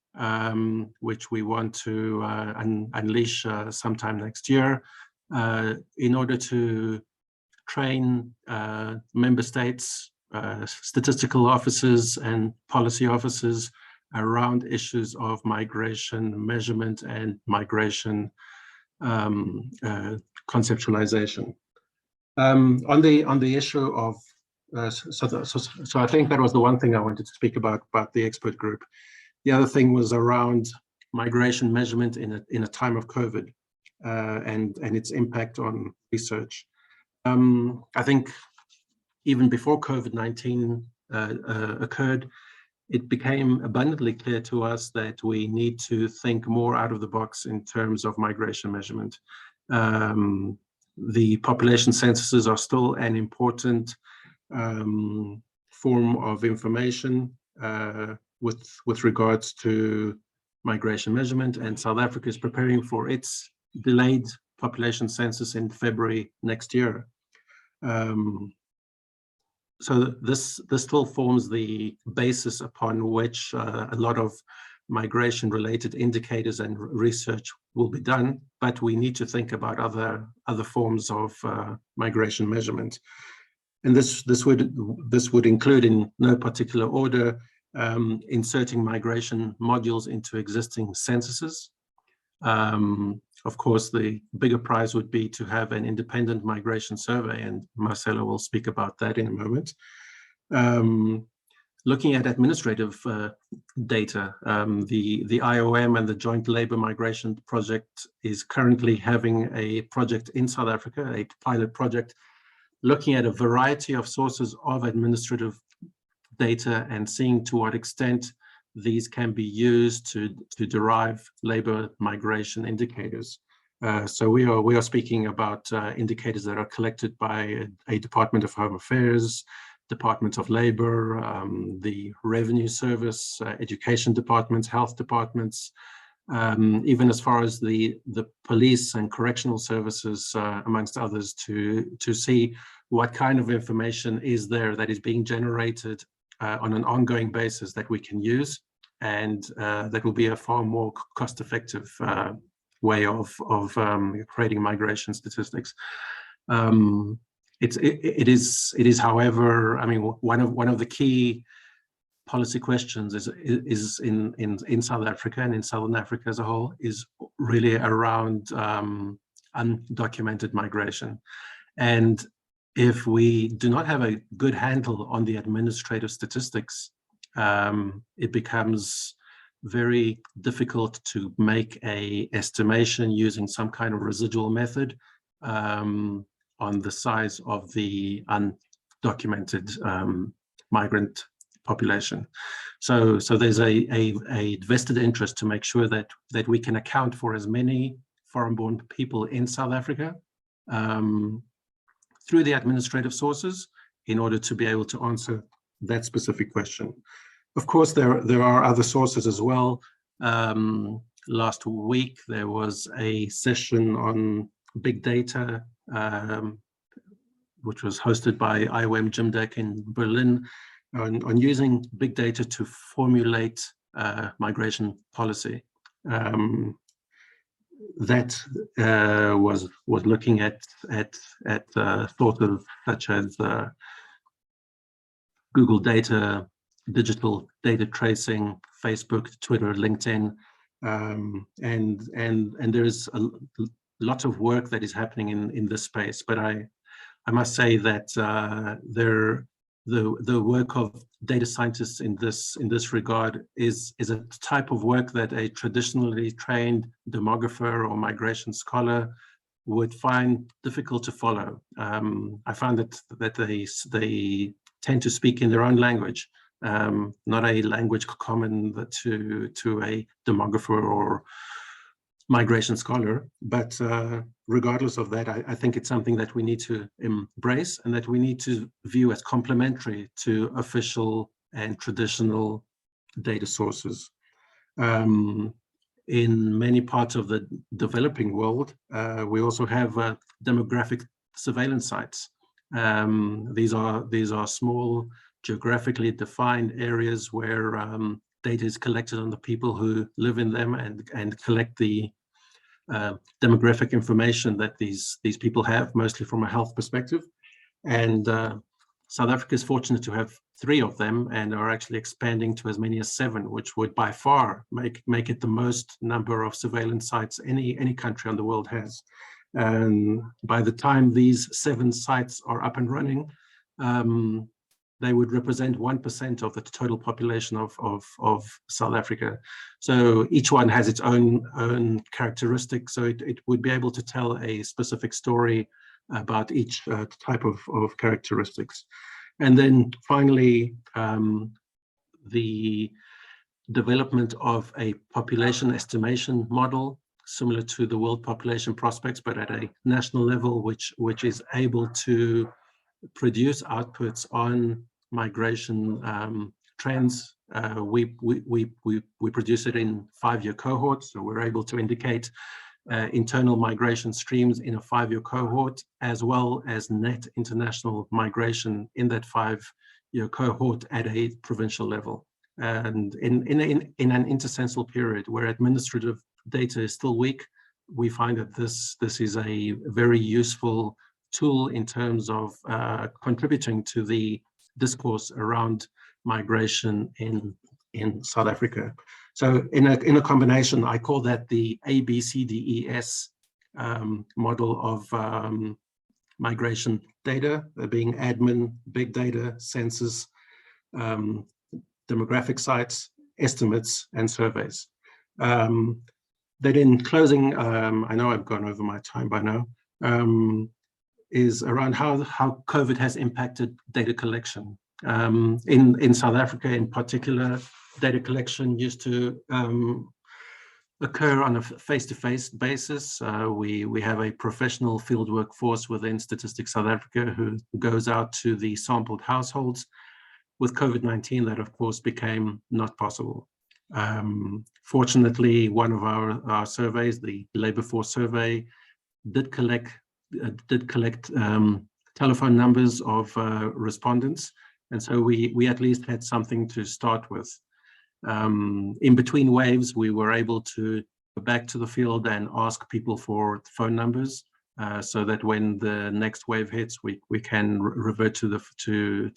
which we want to unleash sometime next year, in order to train member states, statistical officers and policy officers around issues of migration measurement and migration conceptualization. On the issue of, so I think that was the one thing I wanted to speak about the expert group. The other thing was around migration measurement in a time of COVID and its impact on research. I think even before COVID-19 occurred, it became abundantly clear to us that we need to think more out of the box in terms of migration measurement. The population censuses are still an important form of information with regards to migration measurement, and South Africa is preparing for its delayed population census in February next year. So this still forms the basis upon which a lot of migration related indicators and research will be done, but we need to think about other forms of migration measurement. And this would include, in no particular order, inserting migration modules into existing censuses. Of course, the bigger prize would be to have an independent migration survey, and Marcelo will speak about that in a moment. Looking at administrative data, the IOM and the Joint Labour Migration Project is currently having a project in South Africa, a pilot project, looking at a variety of sources of administrative data and seeing to what extent these can be used to derive labor migration indicators. So we are speaking about indicators that are collected by a Department of Home Affairs, Department of Labor, the Revenue Service, education departments, health departments, even as far as the police and correctional services, amongst others, to see what kind of information is there that is being generated on an ongoing basis that we can use, and that will be a far more cost-effective way of creating migration statistics. It is, however, I mean, one of the key policy questions is in South Africa and in Southern Africa as a whole is really around undocumented migration. And if we do not have a good handle on the administrative statistics, it becomes very difficult to make an estimation using some kind of residual method on the size of the undocumented migrant population. So there's a vested interest to make sure that we can account for as many foreign-born people in South Africa through the administrative sources in order to be able to answer that specific question. Of course, there are other sources as well. Last week, there was a session on big data, which was hosted by IOM Jimdeck in Berlin, on using big data to formulate migration policy. That was looking at sources such as Google data, digital data tracing, Facebook, Twitter, LinkedIn, and there is a lot of work that is happening in this space. But I must say that the work of data scientists in this regard is a type of work that a traditionally trained demographer or migration scholar would find difficult to follow. I found that they tend to speak in their own language, not a language common to a demographer or migration scholar. But regardless of that, I think it's something that we need to embrace and that we need to view as complementary to official and traditional data sources. In many parts of the developing world, we also have demographic surveillance sites. These are small geographically defined areas where data is collected on the people who live in them and collect the demographic information that these people have, mostly from a health perspective. And South Africa is fortunate to have 3 of them and are actually expanding to as many as 7, which would by far make it the most number of surveillance sites any country in the world has. And by the time these 7 sites are up and running, they would represent 1% of the total population of South Africa. So each one has its own characteristics. So it would be able to tell a specific story about each type of characteristics. And then finally, the development of a population estimation model similar to the World Population Prospects, but at a national level, which is able to produce outputs on migration trends. We produce it in 5-year cohorts, so we're able to indicate internal migration streams in a 5-year cohort, as well as net international migration in that 5-year cohort at a provincial level. And in an intercensal period where administrative data is still weak, we find that this is a very useful tool in terms of contributing to the discourse around migration in South Africa. So in a combination, I call that the ABCDES model of migration data, being admin, big data, census, demographic sites, estimates, and surveys. Then in closing, I know I've gone over my time by now, is around how COVID has impacted data collection. In South Africa in particular, data collection used to occur on a face-to-face basis. We have a professional field workforce within Statistics South Africa who goes out to the sampled households. With COVID-19, that of course became not possible. Fortunately, one of our surveys, the labor force survey, did collect telephone numbers of respondents, and so we at least had something to start with. In between waves, we were able to go back to the field and ask people for phone numbers, so that when the next wave hits, we can revert to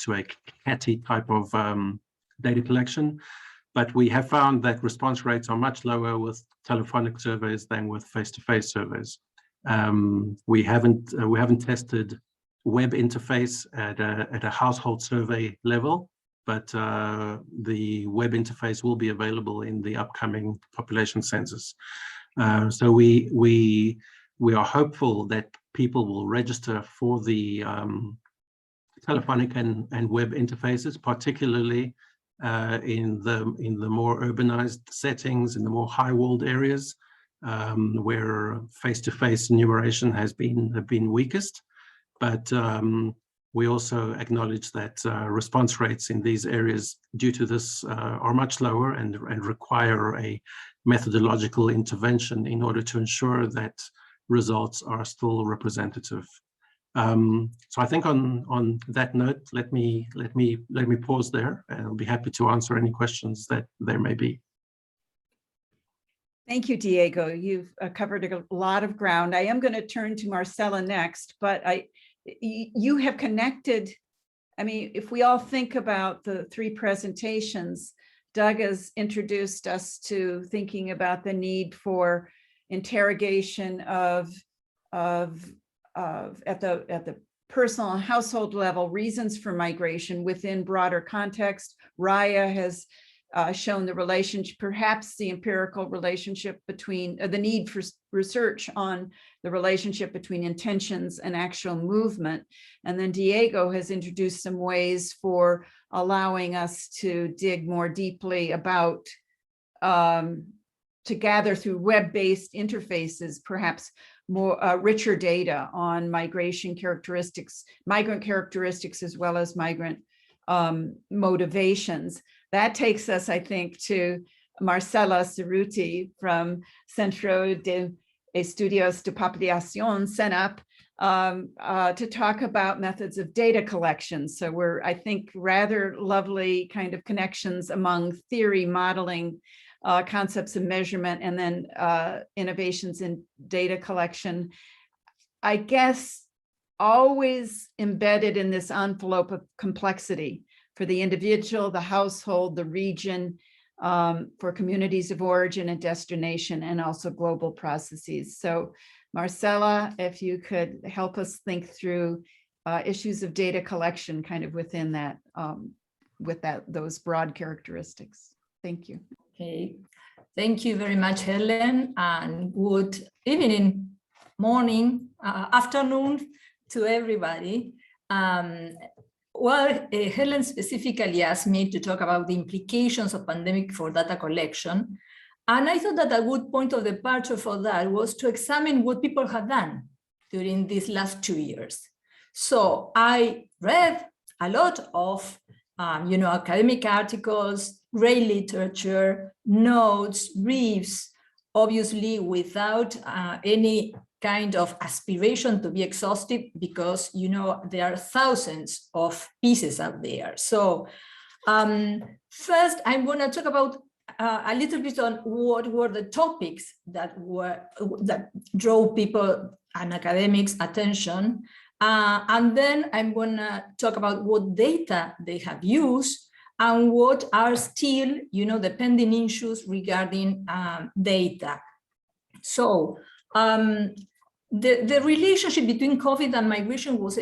a CATI type of data collection. But we have found that response rates are much lower with telephonic surveys than with face-to-face surveys. We haven't tested web interface at a household survey level, but the web interface will be available in the upcoming population census. So we are hopeful that people will register for the telephonic and web interfaces, particularly in the more urbanized settings, in the more high-walled areas, where face-to-face enumeration has been weakest. But we also acknowledge that response rates in these areas due to this are much lower and require a methodological intervention in order to ensure that results are still representative. So I think on that note, let me pause there, and I'll be happy to answer any questions that there may be. Thank you, Diego. You've covered a lot of ground. I am going to turn to Marcela next, but you have connected. I mean, if we all think about the 3 presentations, Doug has introduced us to thinking about the need for interrogation of at the personal and household level, reasons for migration within broader context. Raya has shown the relationship, perhaps the empirical relationship between the need for research on the relationship between intentions and actual movement. And then Diego has introduced some ways for allowing us to dig more deeply about, to gather through web-based interfaces, perhaps more richer data on migration characteristics, migrant characteristics, as well as migrant motivations. That takes us, I think, to Marcela Cerruti from Centro de Estudios de Populación set up to talk about methods of data collection. So we're, I think, rather lovely kind of connections among theory, modeling, concepts of measurement, and then innovations in data collection. I guess always embedded in this envelope of complexity for the individual, the household, the region, for communities of origin and destination, and also global processes. So Marcela, if you could help us think through issues of data collection kind of within that, with those broad characteristics. Thank you. Okay, thank you very much, Helen, and good evening, morning, afternoon to everybody. Helen specifically asked me to talk about the implications of pandemic for data collection. And I thought that a good point of departure for that was to examine what people have done during these last 2 years. So I read a lot of academic articles, great literature, notes, briefs, obviously without any kind of aspiration to be exhaustive, because there are thousands of pieces out there. So first, I'm going to talk about a little bit on what were the topics that drove people and academics' attention, and then I'm going to talk about what data they have used and what are still, the pending issues regarding data. So the relationship between COVID and migration was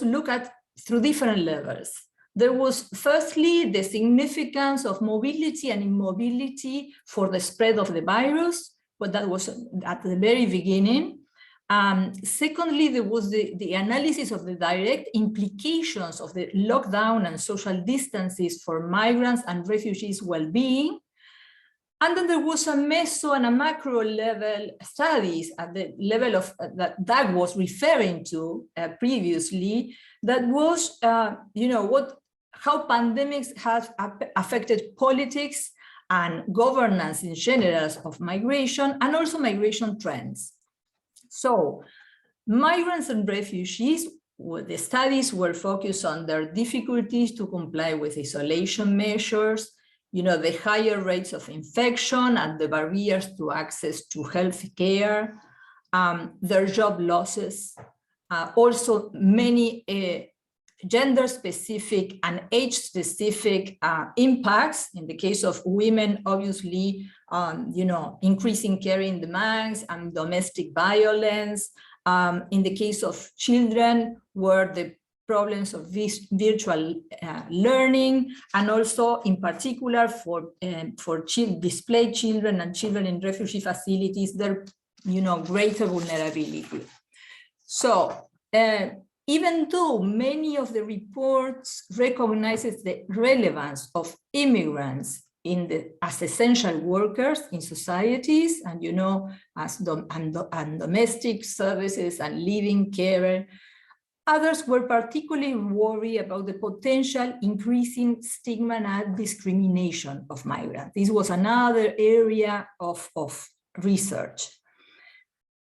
looked at through different levels. There was firstly the significance of mobility and immobility for the spread of the virus, but that was at the very beginning. Secondly, there was the analysis of the direct implications of the lockdown and social distances for migrants and refugees' well-being. And then there was a meso and a macro level studies at the level of that Doug was referring to previously, that was, how pandemics have affected politics and governance in general of migration, and also migration trends. So migrants and refugees, the studies were focused on their difficulties to comply with isolation measures, the higher rates of infection and the barriers to access to health care, their job losses, also many gender-specific and age-specific impacts. In the case of women, obviously, increasing caring demands and domestic violence. In the case of children, where the problems of virtual learning, and also in particular for displaced children and children in refugee facilities, their greater vulnerability. So even though many of the reports recognizes the relevance of immigrants as essential workers in societies, and as domestic services and living care, others were particularly worried about the potential increasing stigma and discrimination of migrants. This was another area of research.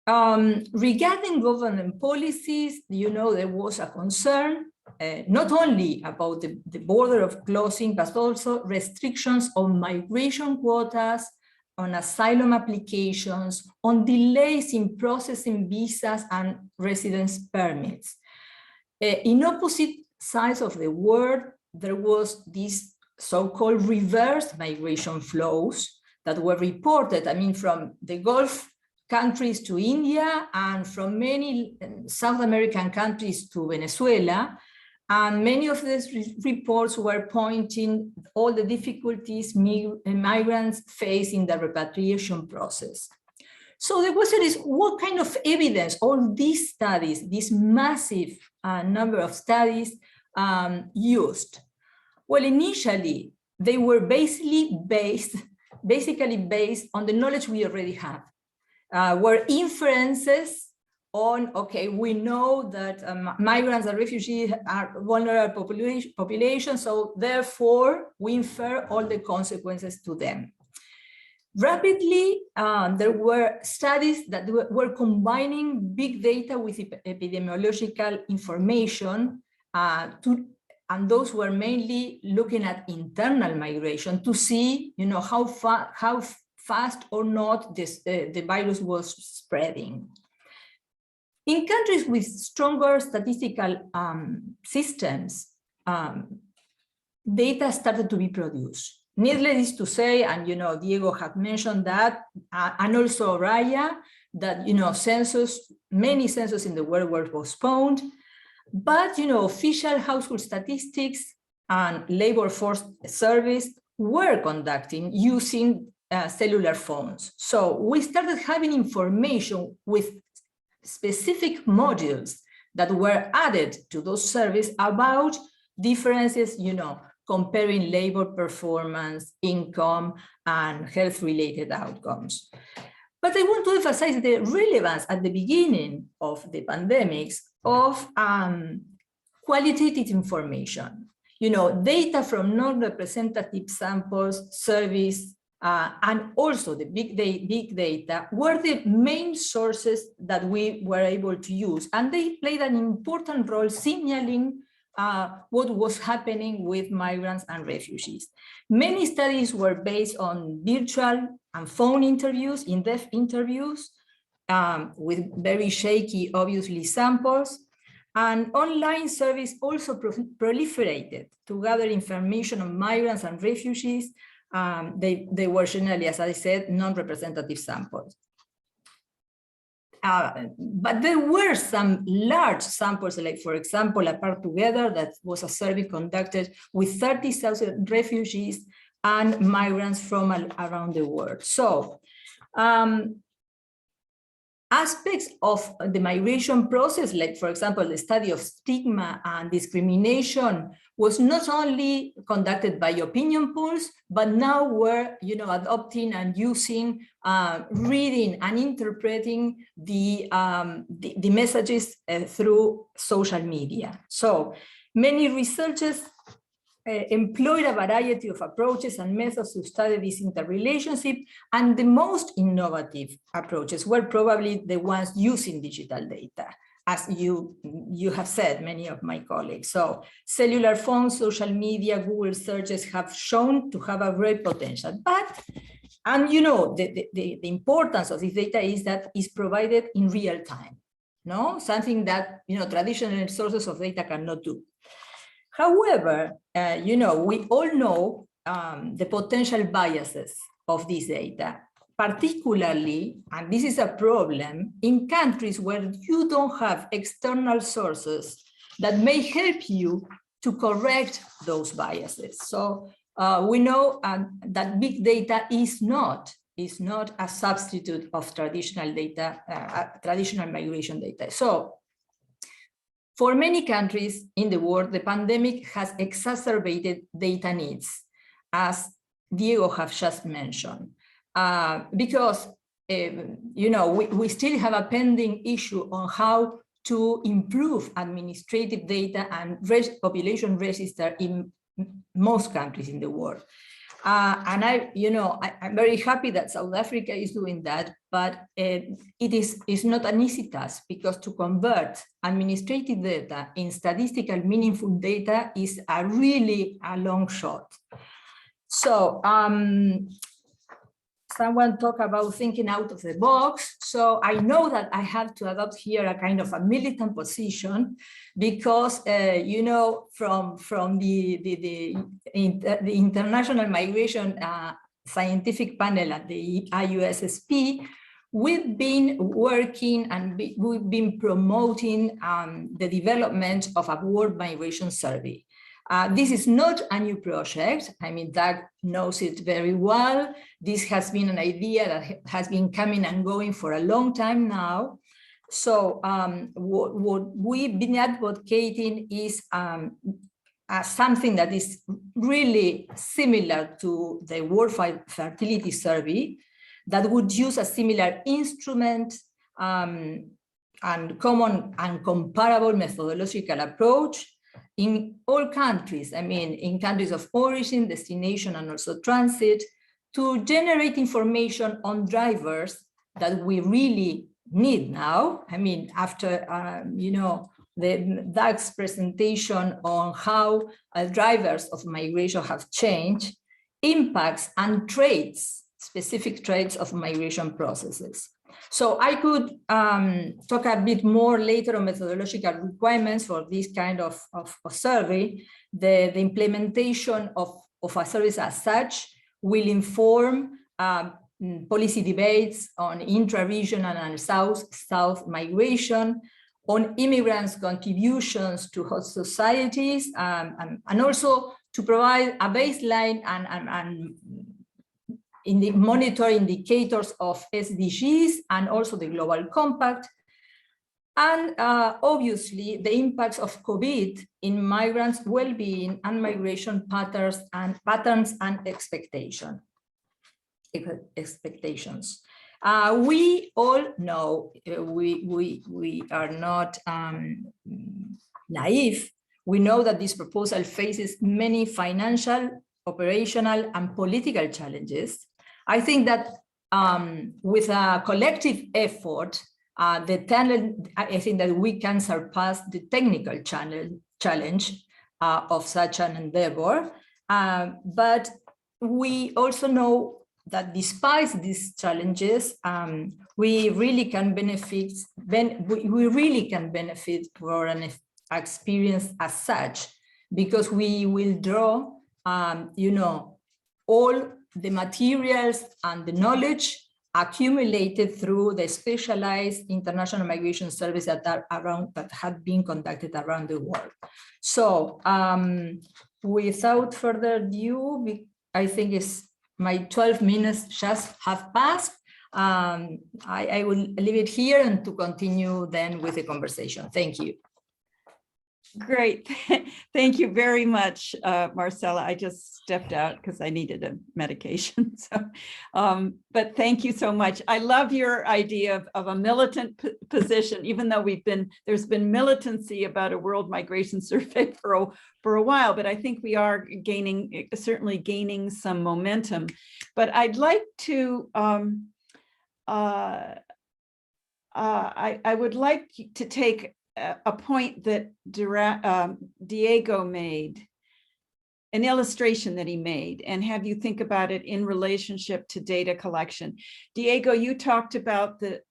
Regarding government policies, there was a concern not only about the border of closing, but also restrictions on migration quotas, on asylum applications, on delays in processing visas and residence permits. In opposite sides of the world, there was these so-called reverse migration flows that were reported, from the Gulf countries to India and from many South American countries to Venezuela. And many of these reports were pointing all the difficulties migrants face in the repatriation process. So the question is, what kind of evidence all these studies, this massive number of studies used? Well, initially, they were basically based on the knowledge we already have, were inferences on, okay, we know that migrants and refugees are vulnerable population, so therefore we infer all the consequences to them. Rapidly, there were studies that were combining big data with epidemiological information and those were mainly looking at internal migration to see, how fast or not the virus was spreading. In countries with stronger statistical systems, data started to be produced. Needless to say, and Diego had mentioned that, and also Raya, that many censuses in the world were postponed. But official household statistics and labor force surveys were conducting using cellular phones. So we started having information with specific modules that were added to those surveys about differences, comparing labor performance, income, and health-related outcomes. But I want to emphasize the relevance at the beginning of the pandemics of qualitative information. Data from non-representative samples, surveys, and also the big data were the main sources that we were able to use. And they played an important role signaling what was happening with migrants and refugees. Many studies were based on virtual and phone interviews, in-depth interviews, with very shaky, obviously, samples. And online surveys also proliferated to gather information on migrants and refugees. They were generally, as I said, non-representative samples. But there were some large samples, like, for example, Apart Together, that was a survey conducted with 30,000 refugees and migrants from around the world. So aspects of the migration process, like, for example, the study of stigma and discrimination, was not only conducted by opinion polls, but now we're adopting and using, reading and interpreting the messages through social media. So many researchers employed a variety of approaches and methods to study this interrelationship, and the most innovative approaches were probably the ones using digital data, as you have said, many of my colleagues. So cellular phones, social media, Google searches have shown to have a great potential. But, and the importance of this data is that it's provided in real time, something that traditional sources of data cannot do. However, we all know the potential biases of this data, particularly, and this is a problem, in countries where you don't have external sources that may help you to correct those biases. So we know that big data is not a substitute of traditional data, traditional migration data. So for many countries in the world, the pandemic has exacerbated data needs, as Diego have just mentioned, because we still have a pending issue on how to improve administrative data and population register in most countries in the world. And I'm very happy that South Africa is doing that, but it's not an easy task, because to convert administrative data in statistical meaningful data is really a long shot. So someone talked about thinking out of the box. So I know that I have to adopt here a kind of a militant position, because from the International Migration Scientific Panel at the IUSSP, we've been working and we've been promoting the development of a world migration survey. This is not a new project. I mean, Doug knows it very well. This has been an idea that has been coming and going for a long time now. So what we've been advocating is something that is really similar to the World Fertility Survey, that would use a similar instrument and common and comparable methodological approach in all countries. I mean, in countries of origin, destination, and also transit, to generate information on drivers that we really need now. I mean, after, the DAG's presentation on how drivers of migration have changed, impacts and traits, specific traits of migration processes. So I could talk a bit more later on methodological requirements for this kind of survey. The implementation of a service as such will inform policy debates on intra-regional and south-south migration, on immigrants' contributions to host societies, and also to provide a baseline and in the monitor indicators of SDGs and also the Global Compact. And obviously the impacts of COVID in migrants' well-being and migration patterns and expectations. We all know, we are not naive. We know that this proposal faces many financial, operational, and political challenges. I think that with a collective effort, I think that we can surpass the technical challenge of such an endeavor. But we also know that despite these challenges, we really can benefit. We really can benefit for an experience as such, because we will draw, all the materials and the knowledge accumulated through the specialized international migration surveys that have been conducted around the world. So without further ado, I think my 12 minutes just have passed. I will leave it here and to continue then with the conversation. Thank you. Great. Thank you very much, Marcela. I just stepped out because I needed a medication. So, but thank you so much. I love your idea of a militant position, even though there's been militancy about a world migration survey for a while, but I think we are certainly gaining some momentum. But I'd like to, I would like to take a point that Diego made, an illustration that he made, and have you think about it in relationship to data collection. Diego, you talked about the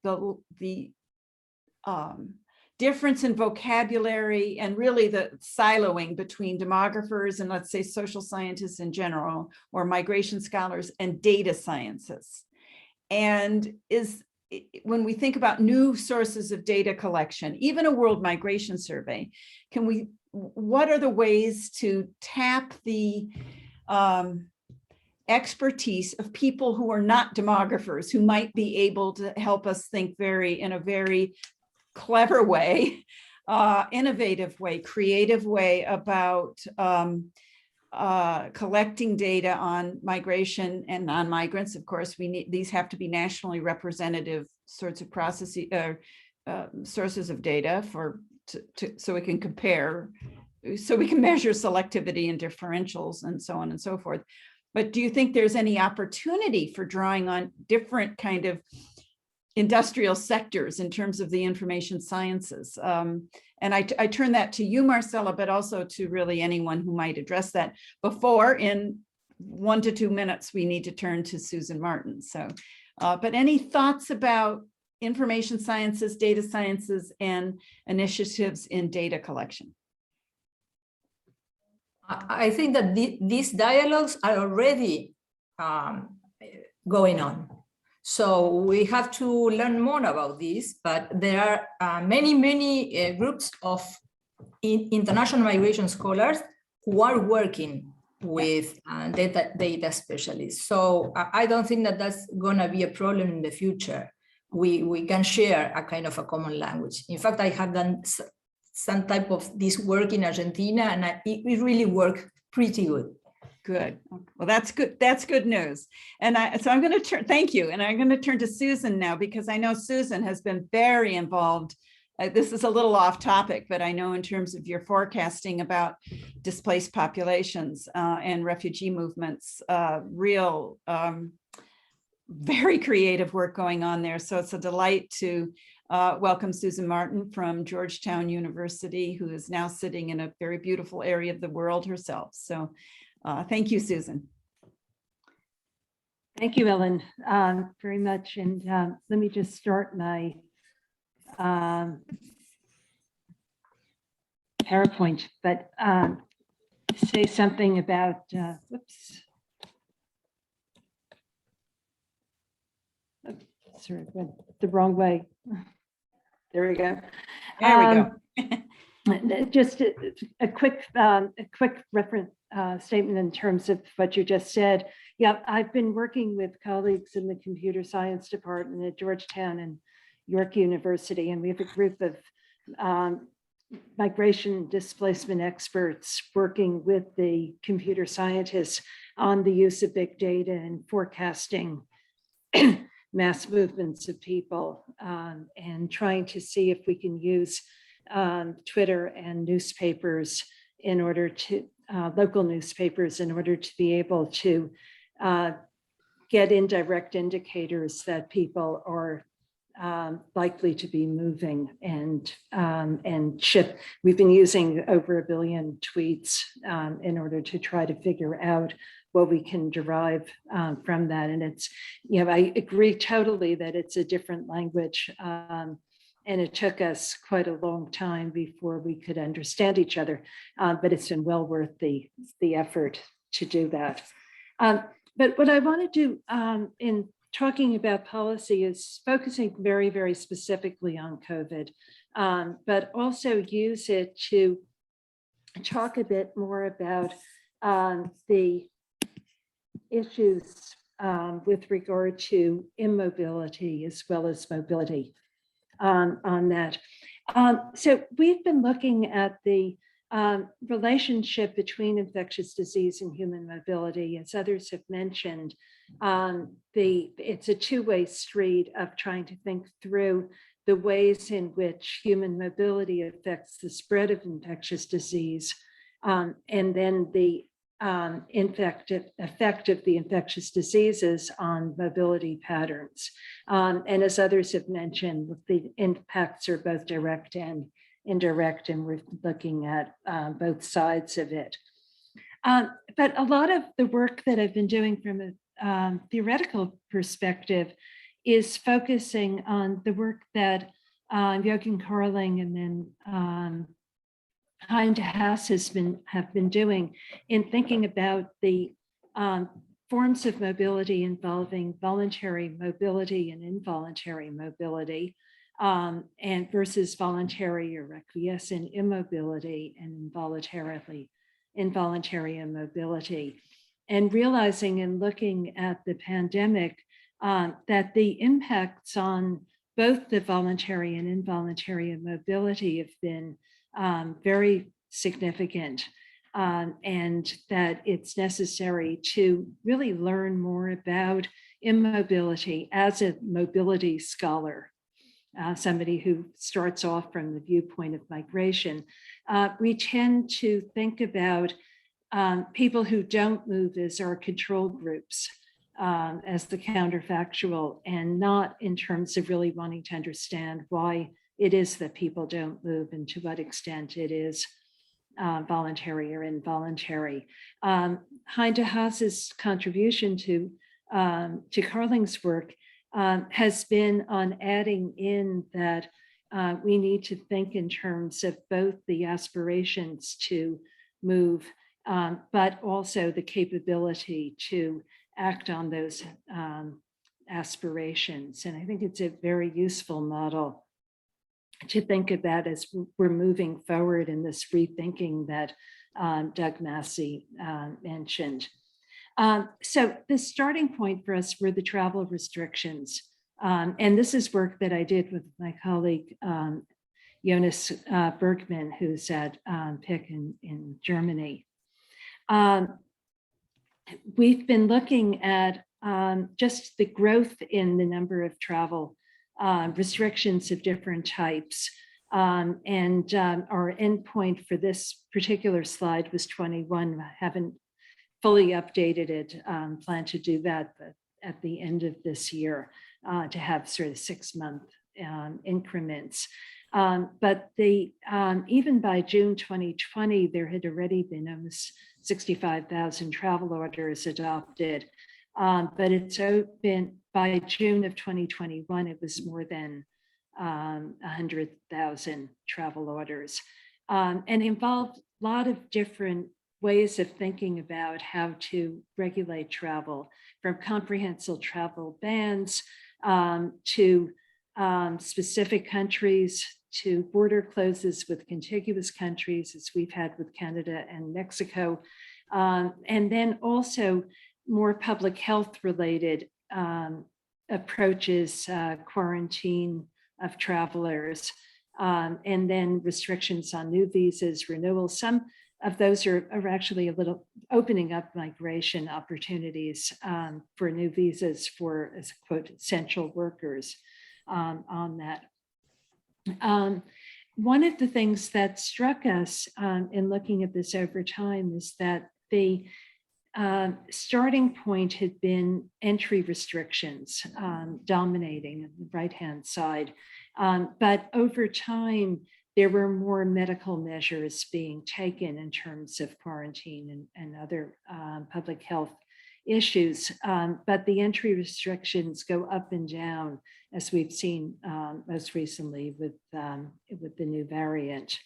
difference in vocabulary and really the siloing between demographers and, let's say, social scientists in general, or migration scholars and data sciences. And when we think about new sources of data collection, even a world migration survey, what are the ways to tap the expertise of people who are not demographers, who might be able to help us think in a very clever way, innovative way, creative way about collecting data on migration and non-migrants. Of course, these have to be nationally representative sorts of processes, sources of data so we can compare, so we can measure selectivity and differentials and so on and so forth. But do you think there's any opportunity for drawing on different kind of industrial sectors in terms of the information sciences? And I turn that to you, Marcela, but also to really anyone who might address that. Before, in 1 to 2 minutes, we need to turn to Susan Martin. So, but any thoughts about information sciences, data sciences, and initiatives in data collection? I think that these dialogues are already going on. So we have to learn more about this, but there are many groups of international migration scholars who are working with data specialists. So I don't think that that's gonna be a problem in the future. We can share a kind of a common language. In fact, I have done some type of this work in Argentina, and it really worked pretty good. Good. Well, that's good. That's good news. And so I'm going to thank you. And I'm going to turn to Susan now, because I know Susan has been very involved this is a little off topic, but I know in terms of your forecasting about displaced populations and refugee movements, real, very creative work going on there. So it's a delight to welcome Susan Martin from Georgetown University, who is now sitting in a very beautiful area of the world herself. So thank you, Susan. Thank you, Ellen, very much. And let me just start my PowerPoint, but say something about, whoops. Oh, sorry, went the wrong way. There we go. There we go. Just a quick reference statement in terms of what you just said. Yeah, I've been working with colleagues in the computer science department at Georgetown and York University, and we have a group of migration displacement experts working with the computer scientists on the use of big data and forecasting mass movements of people, and trying to see if we can use Twitter and newspapers in order to, local newspapers, in order to be able to get indirect indicators that people are likely to be moving and ship. We've been using over 1 billion tweets in order to try to figure out what we can derive from that. And it's, you know, I agree totally that it's a different language. And it took us quite a long time before we could understand each other, but it's been well worth the effort to do that. But what I want to do in talking about policy is focusing very, very specifically on COVID, but also use it to talk a bit more about the issues with regard to immobility as well as mobility on that. So we've been looking at the relationship between infectious disease and human mobility. As others have mentioned, it's a two-way street of trying to think through the ways in which human mobility affects the spread of infectious disease, and then the effect of the infectious diseases on mobility patterns. And as others have mentioned, the impacts are both direct and indirect, and we're looking at both sides of it. But a lot of the work that I've been doing from a theoretical perspective is focusing on the work that Joachim Carling and then Hein Haas have been doing in thinking about the forms of mobility involving voluntary mobility and involuntary mobility, and versus voluntary or acquiescent immobility and involuntary immobility, and realizing and looking at the pandemic that the impacts on both the voluntary and involuntary immobility have been very significant, and that it's necessary to really learn more about immobility as a mobility scholar, somebody who starts off from the viewpoint of migration. We tend to think about people who don't move as our control groups, as the counterfactual, and not in terms of really wanting to understand why it is that people don't move and to what extent it is voluntary or involuntary. Hein Haas's contribution to Carling's work has been on adding in that we need to think in terms of both the aspirations to move, but also the capability to act on those aspirations. And I think it's a very useful model to think about as we're moving forward in this rethinking that Doug Massey mentioned. So the starting point for us were the travel restrictions. And this is work that I did with my colleague, Jonas Bergman, who's at PIC in Germany. We've been looking at just the growth in the number of travel restrictions of different types Our endpoint for this particular slide was 21. I haven't fully updated it, plan to do that at the end of this year to have sort of 6-month increments. But even by June 2020, there had already been almost 65,000 travel orders adopted. But it's been by June of 2021, it was more than 100,000 travel orders, and involved a lot of different ways of thinking about how to regulate travel, from comprehensive travel bans to specific countries, to border closes with contiguous countries, as we've had with Canada and Mexico, and then also more public health related approaches, quarantine of travelers, and then restrictions on new visas, renewals. Some of those are actually a little opening up migration opportunities for new visas for, as quote, essential workers on that. One of the things that struck us in looking at this over time is that the starting point had been entry restrictions dominating on the right-hand side. But over time, there were more medical measures being taken in terms of quarantine and other public health issues. But the entry restrictions go up and down, as we've seen most recently with the new variant.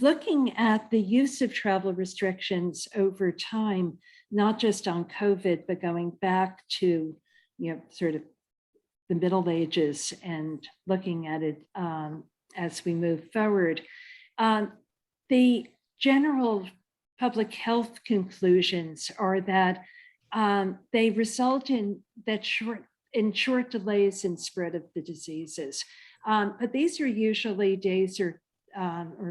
Looking at the use of travel restrictions over time, not just on COVID, but going back to, sort of the Middle Ages and looking at it as we move forward, the general public health conclusions are that they result in short delays in spread of the diseases. But these are usually days or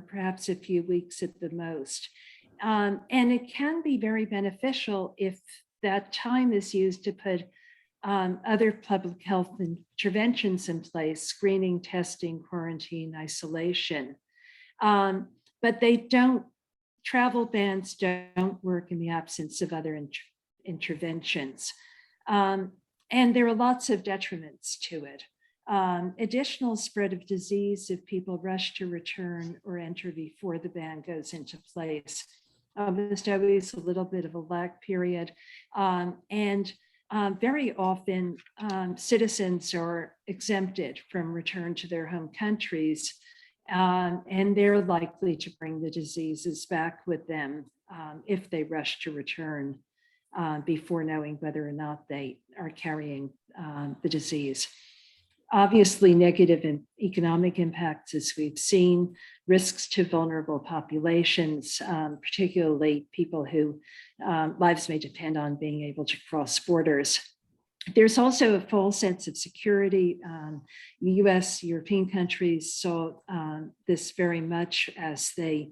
perhaps a few weeks at the most. And it can be very beneficial if that time is used to put other public health interventions in place, screening, testing, quarantine, isolation. But travel bans don't work in the absence of other interventions. And there are lots of detriments to it. Additional spread of disease if people rush to return or enter before the ban goes into place. There's always a little bit of a lag period. And very often citizens are exempted from return to their home countries, and they're likely to bring the diseases back with them if they rush to return before knowing whether or not they are carrying the disease. Obviously, negative economic impacts, as we've seen, risks to vulnerable populations, particularly people who lives may depend on being able to cross borders. There's also a false sense of security. US, European countries saw this very much as they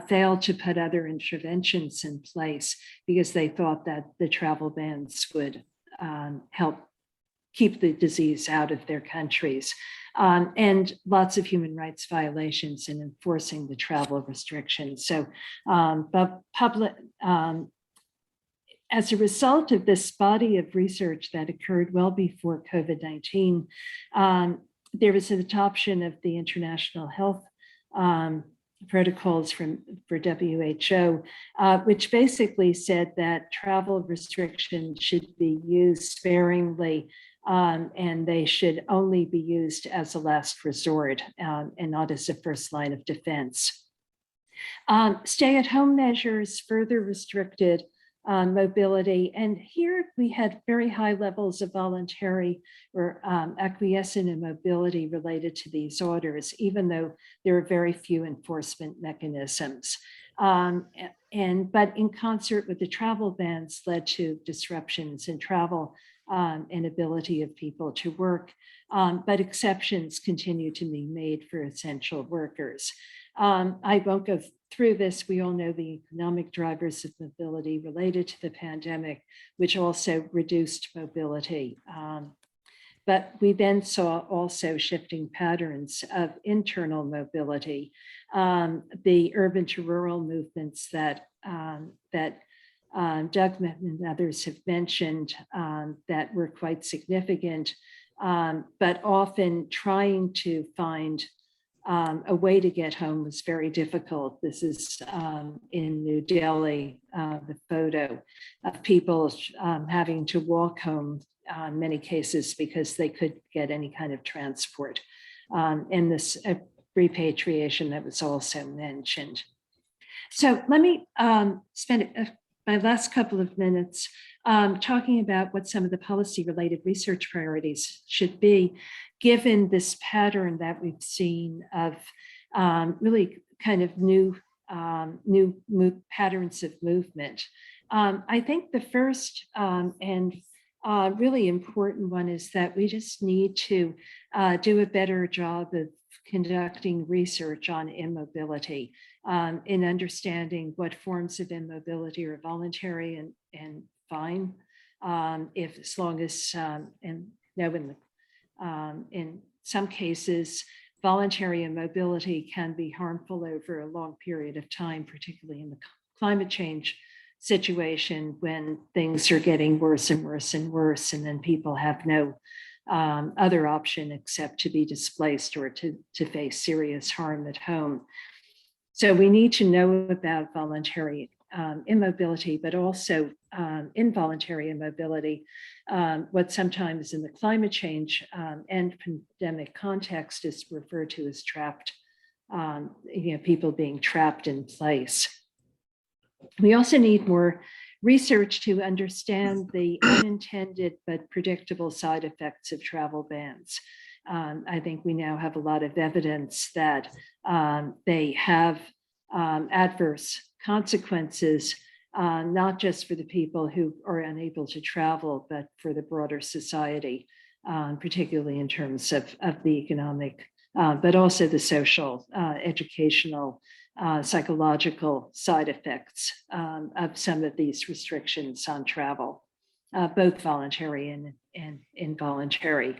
failed to put other interventions in place because they thought that the travel bans would help keep the disease out of their countries, and lots of human rights violations in enforcing the travel restrictions. So, but as a result of this body of research that occurred well before COVID-19, there was an adoption of the international health protocols for WHO, which basically said that travel restrictions should be used sparingly, and they should only be used as a last resort and not as a first line of defense. Stay-at-home measures further restricted mobility, and here we had very high levels of voluntary or acquiescent immobility related to these orders, even though there are very few enforcement mechanisms. But in concert with the travel bans led to disruptions in travel and ability of people to work, but exceptions continue to be made for essential workers. I won't go through this. We all know the economic drivers of mobility related to the pandemic, which also reduced mobility. But we then saw also shifting patterns of internal mobility, the urban to rural movements that Doug and others have mentioned that were quite significant, but often trying to find a way to get home was very difficult. This is in New Delhi, the photo of people having to walk home in many cases because they couldn't get any kind of transport. And this repatriation that was also mentioned. So let me spend my last couple of minutes talking about what some of the policy-related research priorities should be, given this pattern that we've seen of really kind of new patterns of movement. I think the first and really important one is that we just need to do a better job of conducting research on immobility, in understanding what forms of immobility are voluntary and fine, if as long as in some cases, voluntary immobility can be harmful over a long period of time, particularly in the climate change situation when things are getting worse and worse and worse, and then people have no other option except to be displaced or to face serious harm at home. So we need to know about voluntary immobility, but also involuntary immobility, what sometimes in the climate change and pandemic context is referred to as trapped, people being trapped in place. We also need more research to understand the unintended but predictable side effects of travel bans. I think we now have a lot of evidence that they have adverse consequences, not just for the people who are unable to travel, but for the broader society, particularly in terms of the economic, but also the social, educational, psychological side effects of some of these restrictions on travel, both voluntary and involuntary.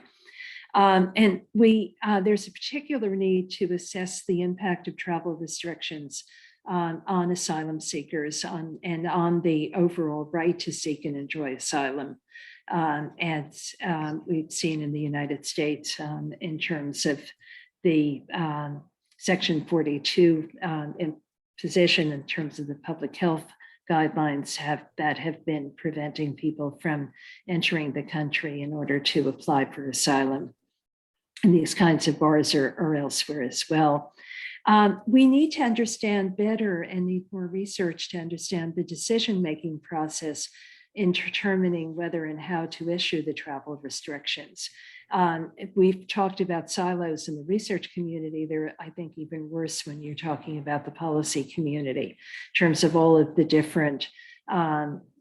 And there's a particular need to assess the impact of travel restrictions on asylum seekers and on the overall right to seek and enjoy asylum. As we've seen in the United States in terms of the Section 42 position in terms of the public health guidelines that have been preventing people from entering the country in order to apply for asylum. And these kinds of bars are elsewhere as well. We need to understand better and need more research to understand the decision-making process in determining whether and how to issue the travel restrictions. We've talked about silos in the research community. They're, I think, even worse when you're talking about the policy community in terms of all of the different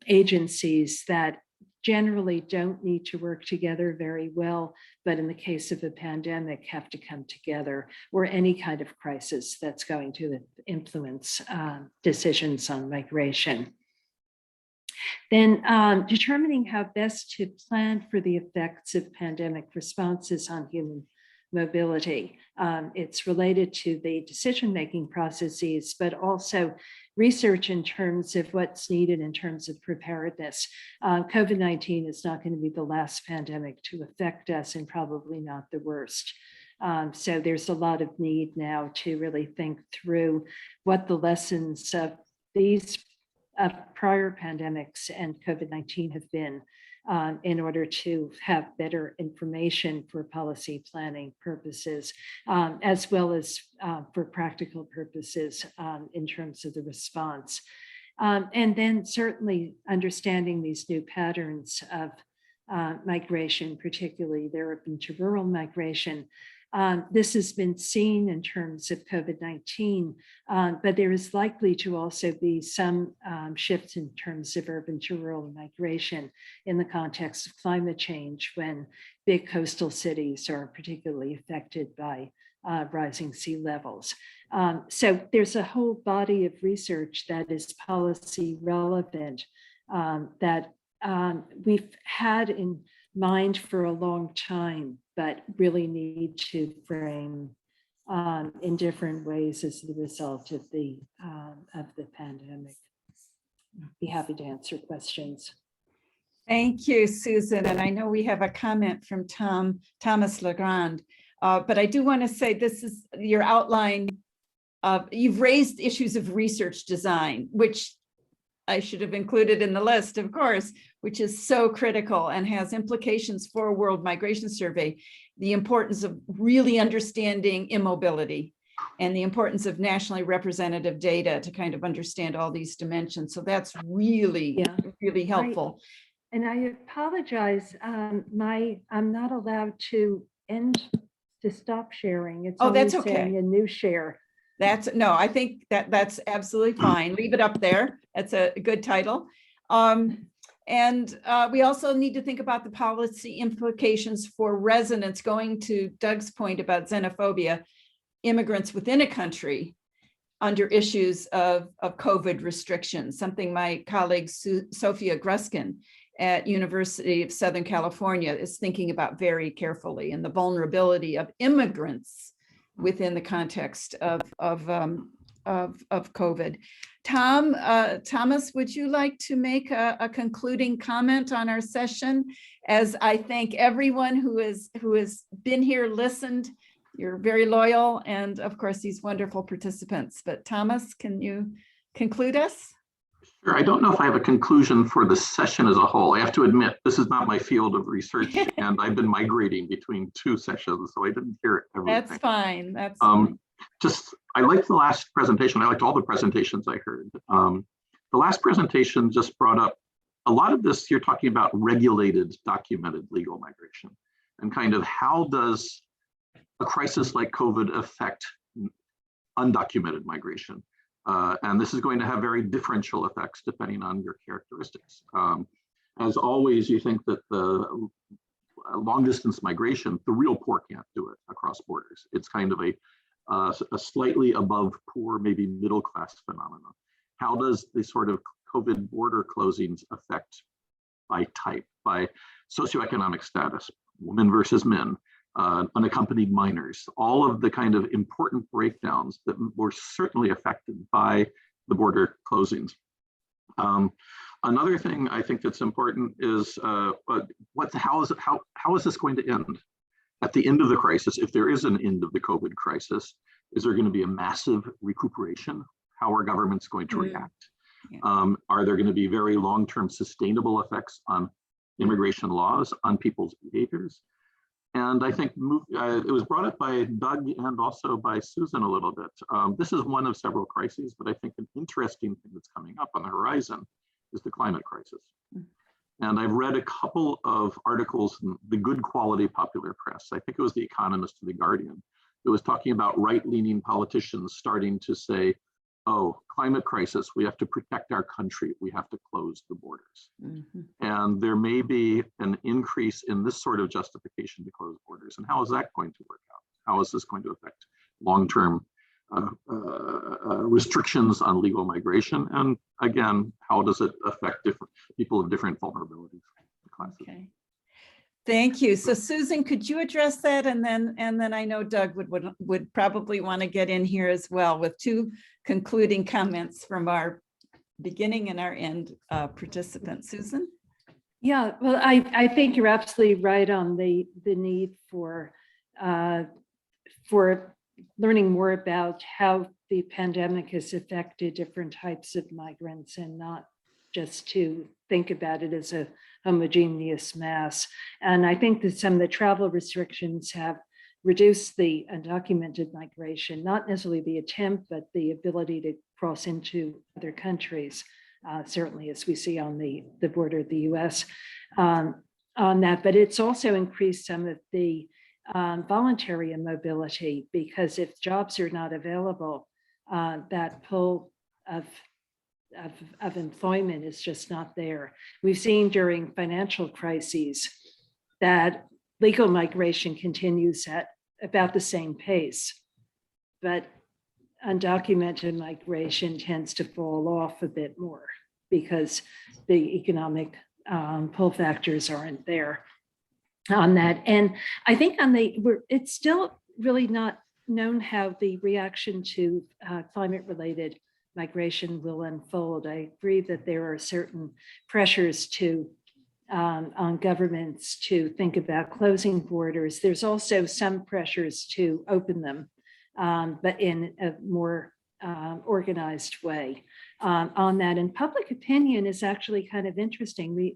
agencies that generally don't need to work together very well, but in the case of a pandemic have to come together, or any kind of crisis that's going to influence decisions on migration. Then determining how best to plan for the effects of pandemic responses on human mobility. It's related to the decision-making processes, but also research in terms of what's needed in terms of preparedness. COVID-19 is not going to be the last pandemic to affect us, and probably not the worst. So there's a lot of need now to really think through what the lessons of these prior pandemics and COVID-19 have been, in order to have better information for policy planning purposes, as well as for practical purposes in terms of the response. And then certainly understanding these new patterns of migration, particularly the urban to rural migration. This has been seen in terms of COVID-19, but there is likely to also be some shifts in terms of urban to rural migration in the context of climate change, when big coastal cities are particularly affected by rising sea levels. So there's a whole body of research that is policy relevant that we've had in mind for a long time, but really need to frame in different ways as the result of the pandemic. I'd be happy to answer questions. Thank you, Susan. And I know we have a comment from Thomas Legrand, but I do want to say this is your outline. You've raised issues of research design, which I should have included in the list, of course, which is so critical and has implications for a World Migration Survey. The importance of really understanding immobility and the importance of nationally representative data to kind of understand all these dimensions. So that's really, really helpful. And I apologize, I'm not allowed to stop sharing. It's that's always saying okay. a new share. No, I think that's absolutely fine. Leave it up there. That's a good title. And we also need to think about the policy implications for residents, going to Doug's point about xenophobia, immigrants within a country under issues of COVID restrictions, something my colleague Sophia Gruskin at University of Southern California is thinking about very carefully, and the vulnerability of immigrants within the context of COVID. Thomas, would you like to make a concluding comment on our session? As I thank everyone who has been here, listened. You're very loyal, and of course these wonderful participants. But Thomas, can you conclude us? Sure. I don't know if I have a conclusion for the session as a whole. I have to admit, this is not my field of research, and I've been migrating between two sessions, so I didn't hear everything. That's fine. That's fine. I liked the last presentation. I liked all the presentations I heard. The last presentation just brought up a lot of this. You're talking about regulated, documented legal migration, and kind of how does a crisis like COVID affect undocumented migration? And this is going to have very differential effects depending on your characteristics. As always, you think that the long distance migration, the real poor can't do it across borders. It's kind of a slightly above poor, maybe middle class phenomenon. How does the sort of COVID border closings affect by type, by socioeconomic status, women versus men, unaccompanied minors, all of the kind of important breakdowns that were certainly affected by the border closings. Another thing I think that's important is how is this going to end? At the end of the crisis, if there is an end of the COVID crisis, is there going to be a massive recuperation? How are governments going to react? Are there going to be very long-term sustainable effects on immigration laws, on people's behaviors? And I think it was brought up by Doug and also by Susan a little bit. This is one of several crises, but I think an interesting thing that's coming up on the horizon is the climate crisis. And I've read a couple of articles in the good quality popular press. I think it was The Economist or The Guardian. It was talking about right-leaning politicians starting to say, oh, climate crisis, we have to protect our country. We have to close the borders. And there may be an increase in this sort of justification to close borders. And how is that going to work out? How is this going to affect long-term restrictions on legal migration? And again, how does it affect different people of different vulnerabilities classes? Okay. Thank you. So Susan, could you address that? And then I know Doug would probably want to get in here as well with two concluding comments from our beginning and our end participants. Susan? Yeah, well, I think you're absolutely right on the need for learning more about how the pandemic has affected different types of migrants, and not just to think about it as a homogeneous mass. And I think that some of the travel restrictions have reduced the undocumented migration, not necessarily the attempt, but the ability to cross into other countries, certainly as we see on the border of the US on that. But it's also increased some of the voluntary immobility, because if jobs are not available, that pull of employment is just not there. We've seen during financial crises that legal migration continues at about the same pace, but undocumented migration tends to fall off a bit more because the economic pull factors aren't there. on that. And I think it's still really not known how the reaction to climate-related migration will unfold. I agree that there are certain pressures on governments to think about closing borders. There's also some pressures to open them, but in a more organized way on that. And public opinion is actually kind of interesting.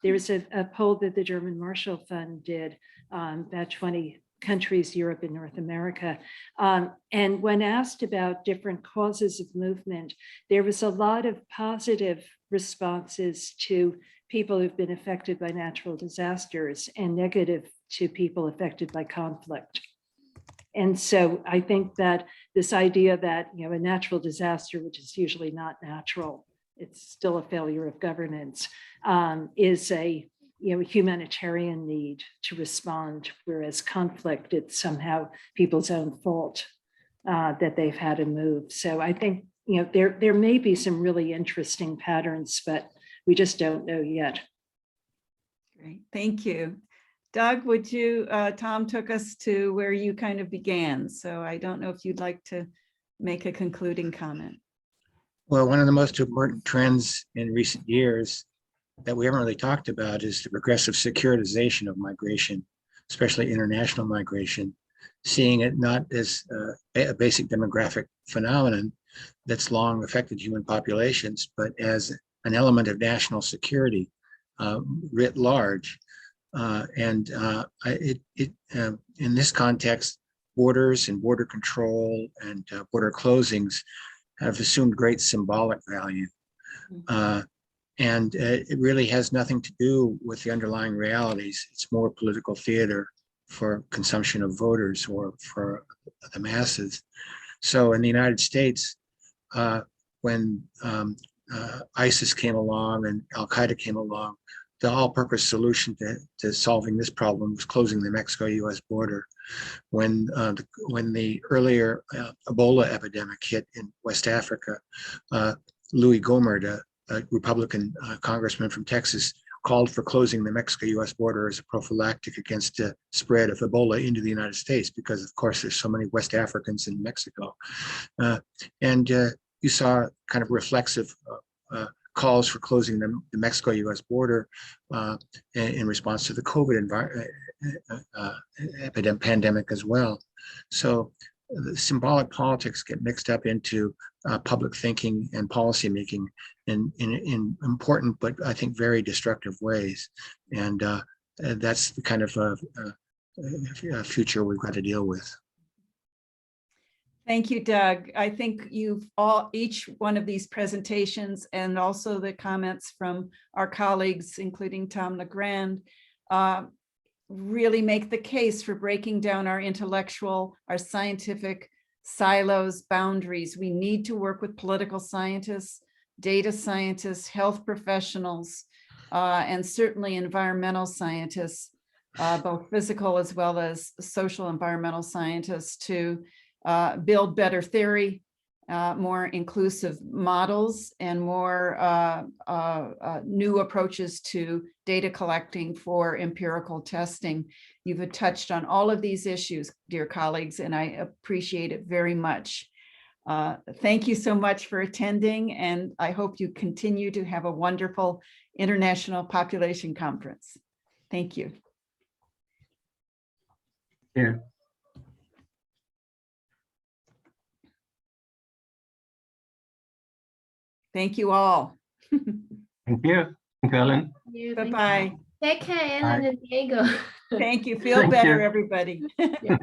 There's a poll that the German Marshall Fund did, about 20 countries, Europe and North America. And when asked about different causes of movement, there was a lot of positive responses to people who've been affected by natural disasters and negative to people affected by conflict. And so I think that this idea that, a natural disaster, which is usually not natural, it's still a failure of governance, is a humanitarian need to respond, whereas conflict, it's somehow people's own fault that they've had to move. So I think, there may be some really interesting patterns, but we just don't know yet. Great, thank you. Doug, would you, Tom took us to where you kind of began, so I don't know if you'd like to make a concluding comment. Well, one of the most important trends in recent years that we haven't really talked about is the progressive securitization of migration, especially international migration, seeing it not as a basic demographic phenomenon that's long affected human populations, but as an element of national security writ large. In this context, borders and border control and border closings have assumed great symbolic value. And it really has nothing to do with the underlying realities. It's more political theater for consumption of voters or for the masses. So in the United States, when ISIS came along and Al-Qaeda came along, the all-purpose solution to solving this problem was closing the Mexico-U.S. border. When the earlier Ebola epidemic hit in West Africa, Louis Gohmert, a Republican congressman from Texas, called for closing the Mexico-U.S. border as a prophylactic against the spread of Ebola into the United States, because of course there's so many West Africans in Mexico. You saw kind of reflexive calls for closing the Mexico-U.S. border in response to the COVID pandemic as well. So the symbolic politics get mixed up into public thinking and policy making in important, but I think very destructive ways. And that's the kind of future we've got to deal with. Thank you, Doug. I think each one of these presentations and also the comments from our colleagues, including Tom LeGrand, really make the case for breaking down our intellectual, our scientific silos, boundaries. We need to work with political scientists, data scientists, health professionals, and certainly environmental scientists, both physical as well as social environmental scientists, to build better theory, more inclusive models, and more new approaches to data collecting for empirical testing. You've touched on all of these issues, dear colleagues, and I appreciate it very much. Thank you so much for attending, and I hope you continue to have a wonderful International Population Conference. Thank you. Yeah. Thank you all. Thank you. Thank you, Ellen. Bye-bye. Take care, Ellen and Diego. Thank you. Feel Thank better, you. everybody. Yeah.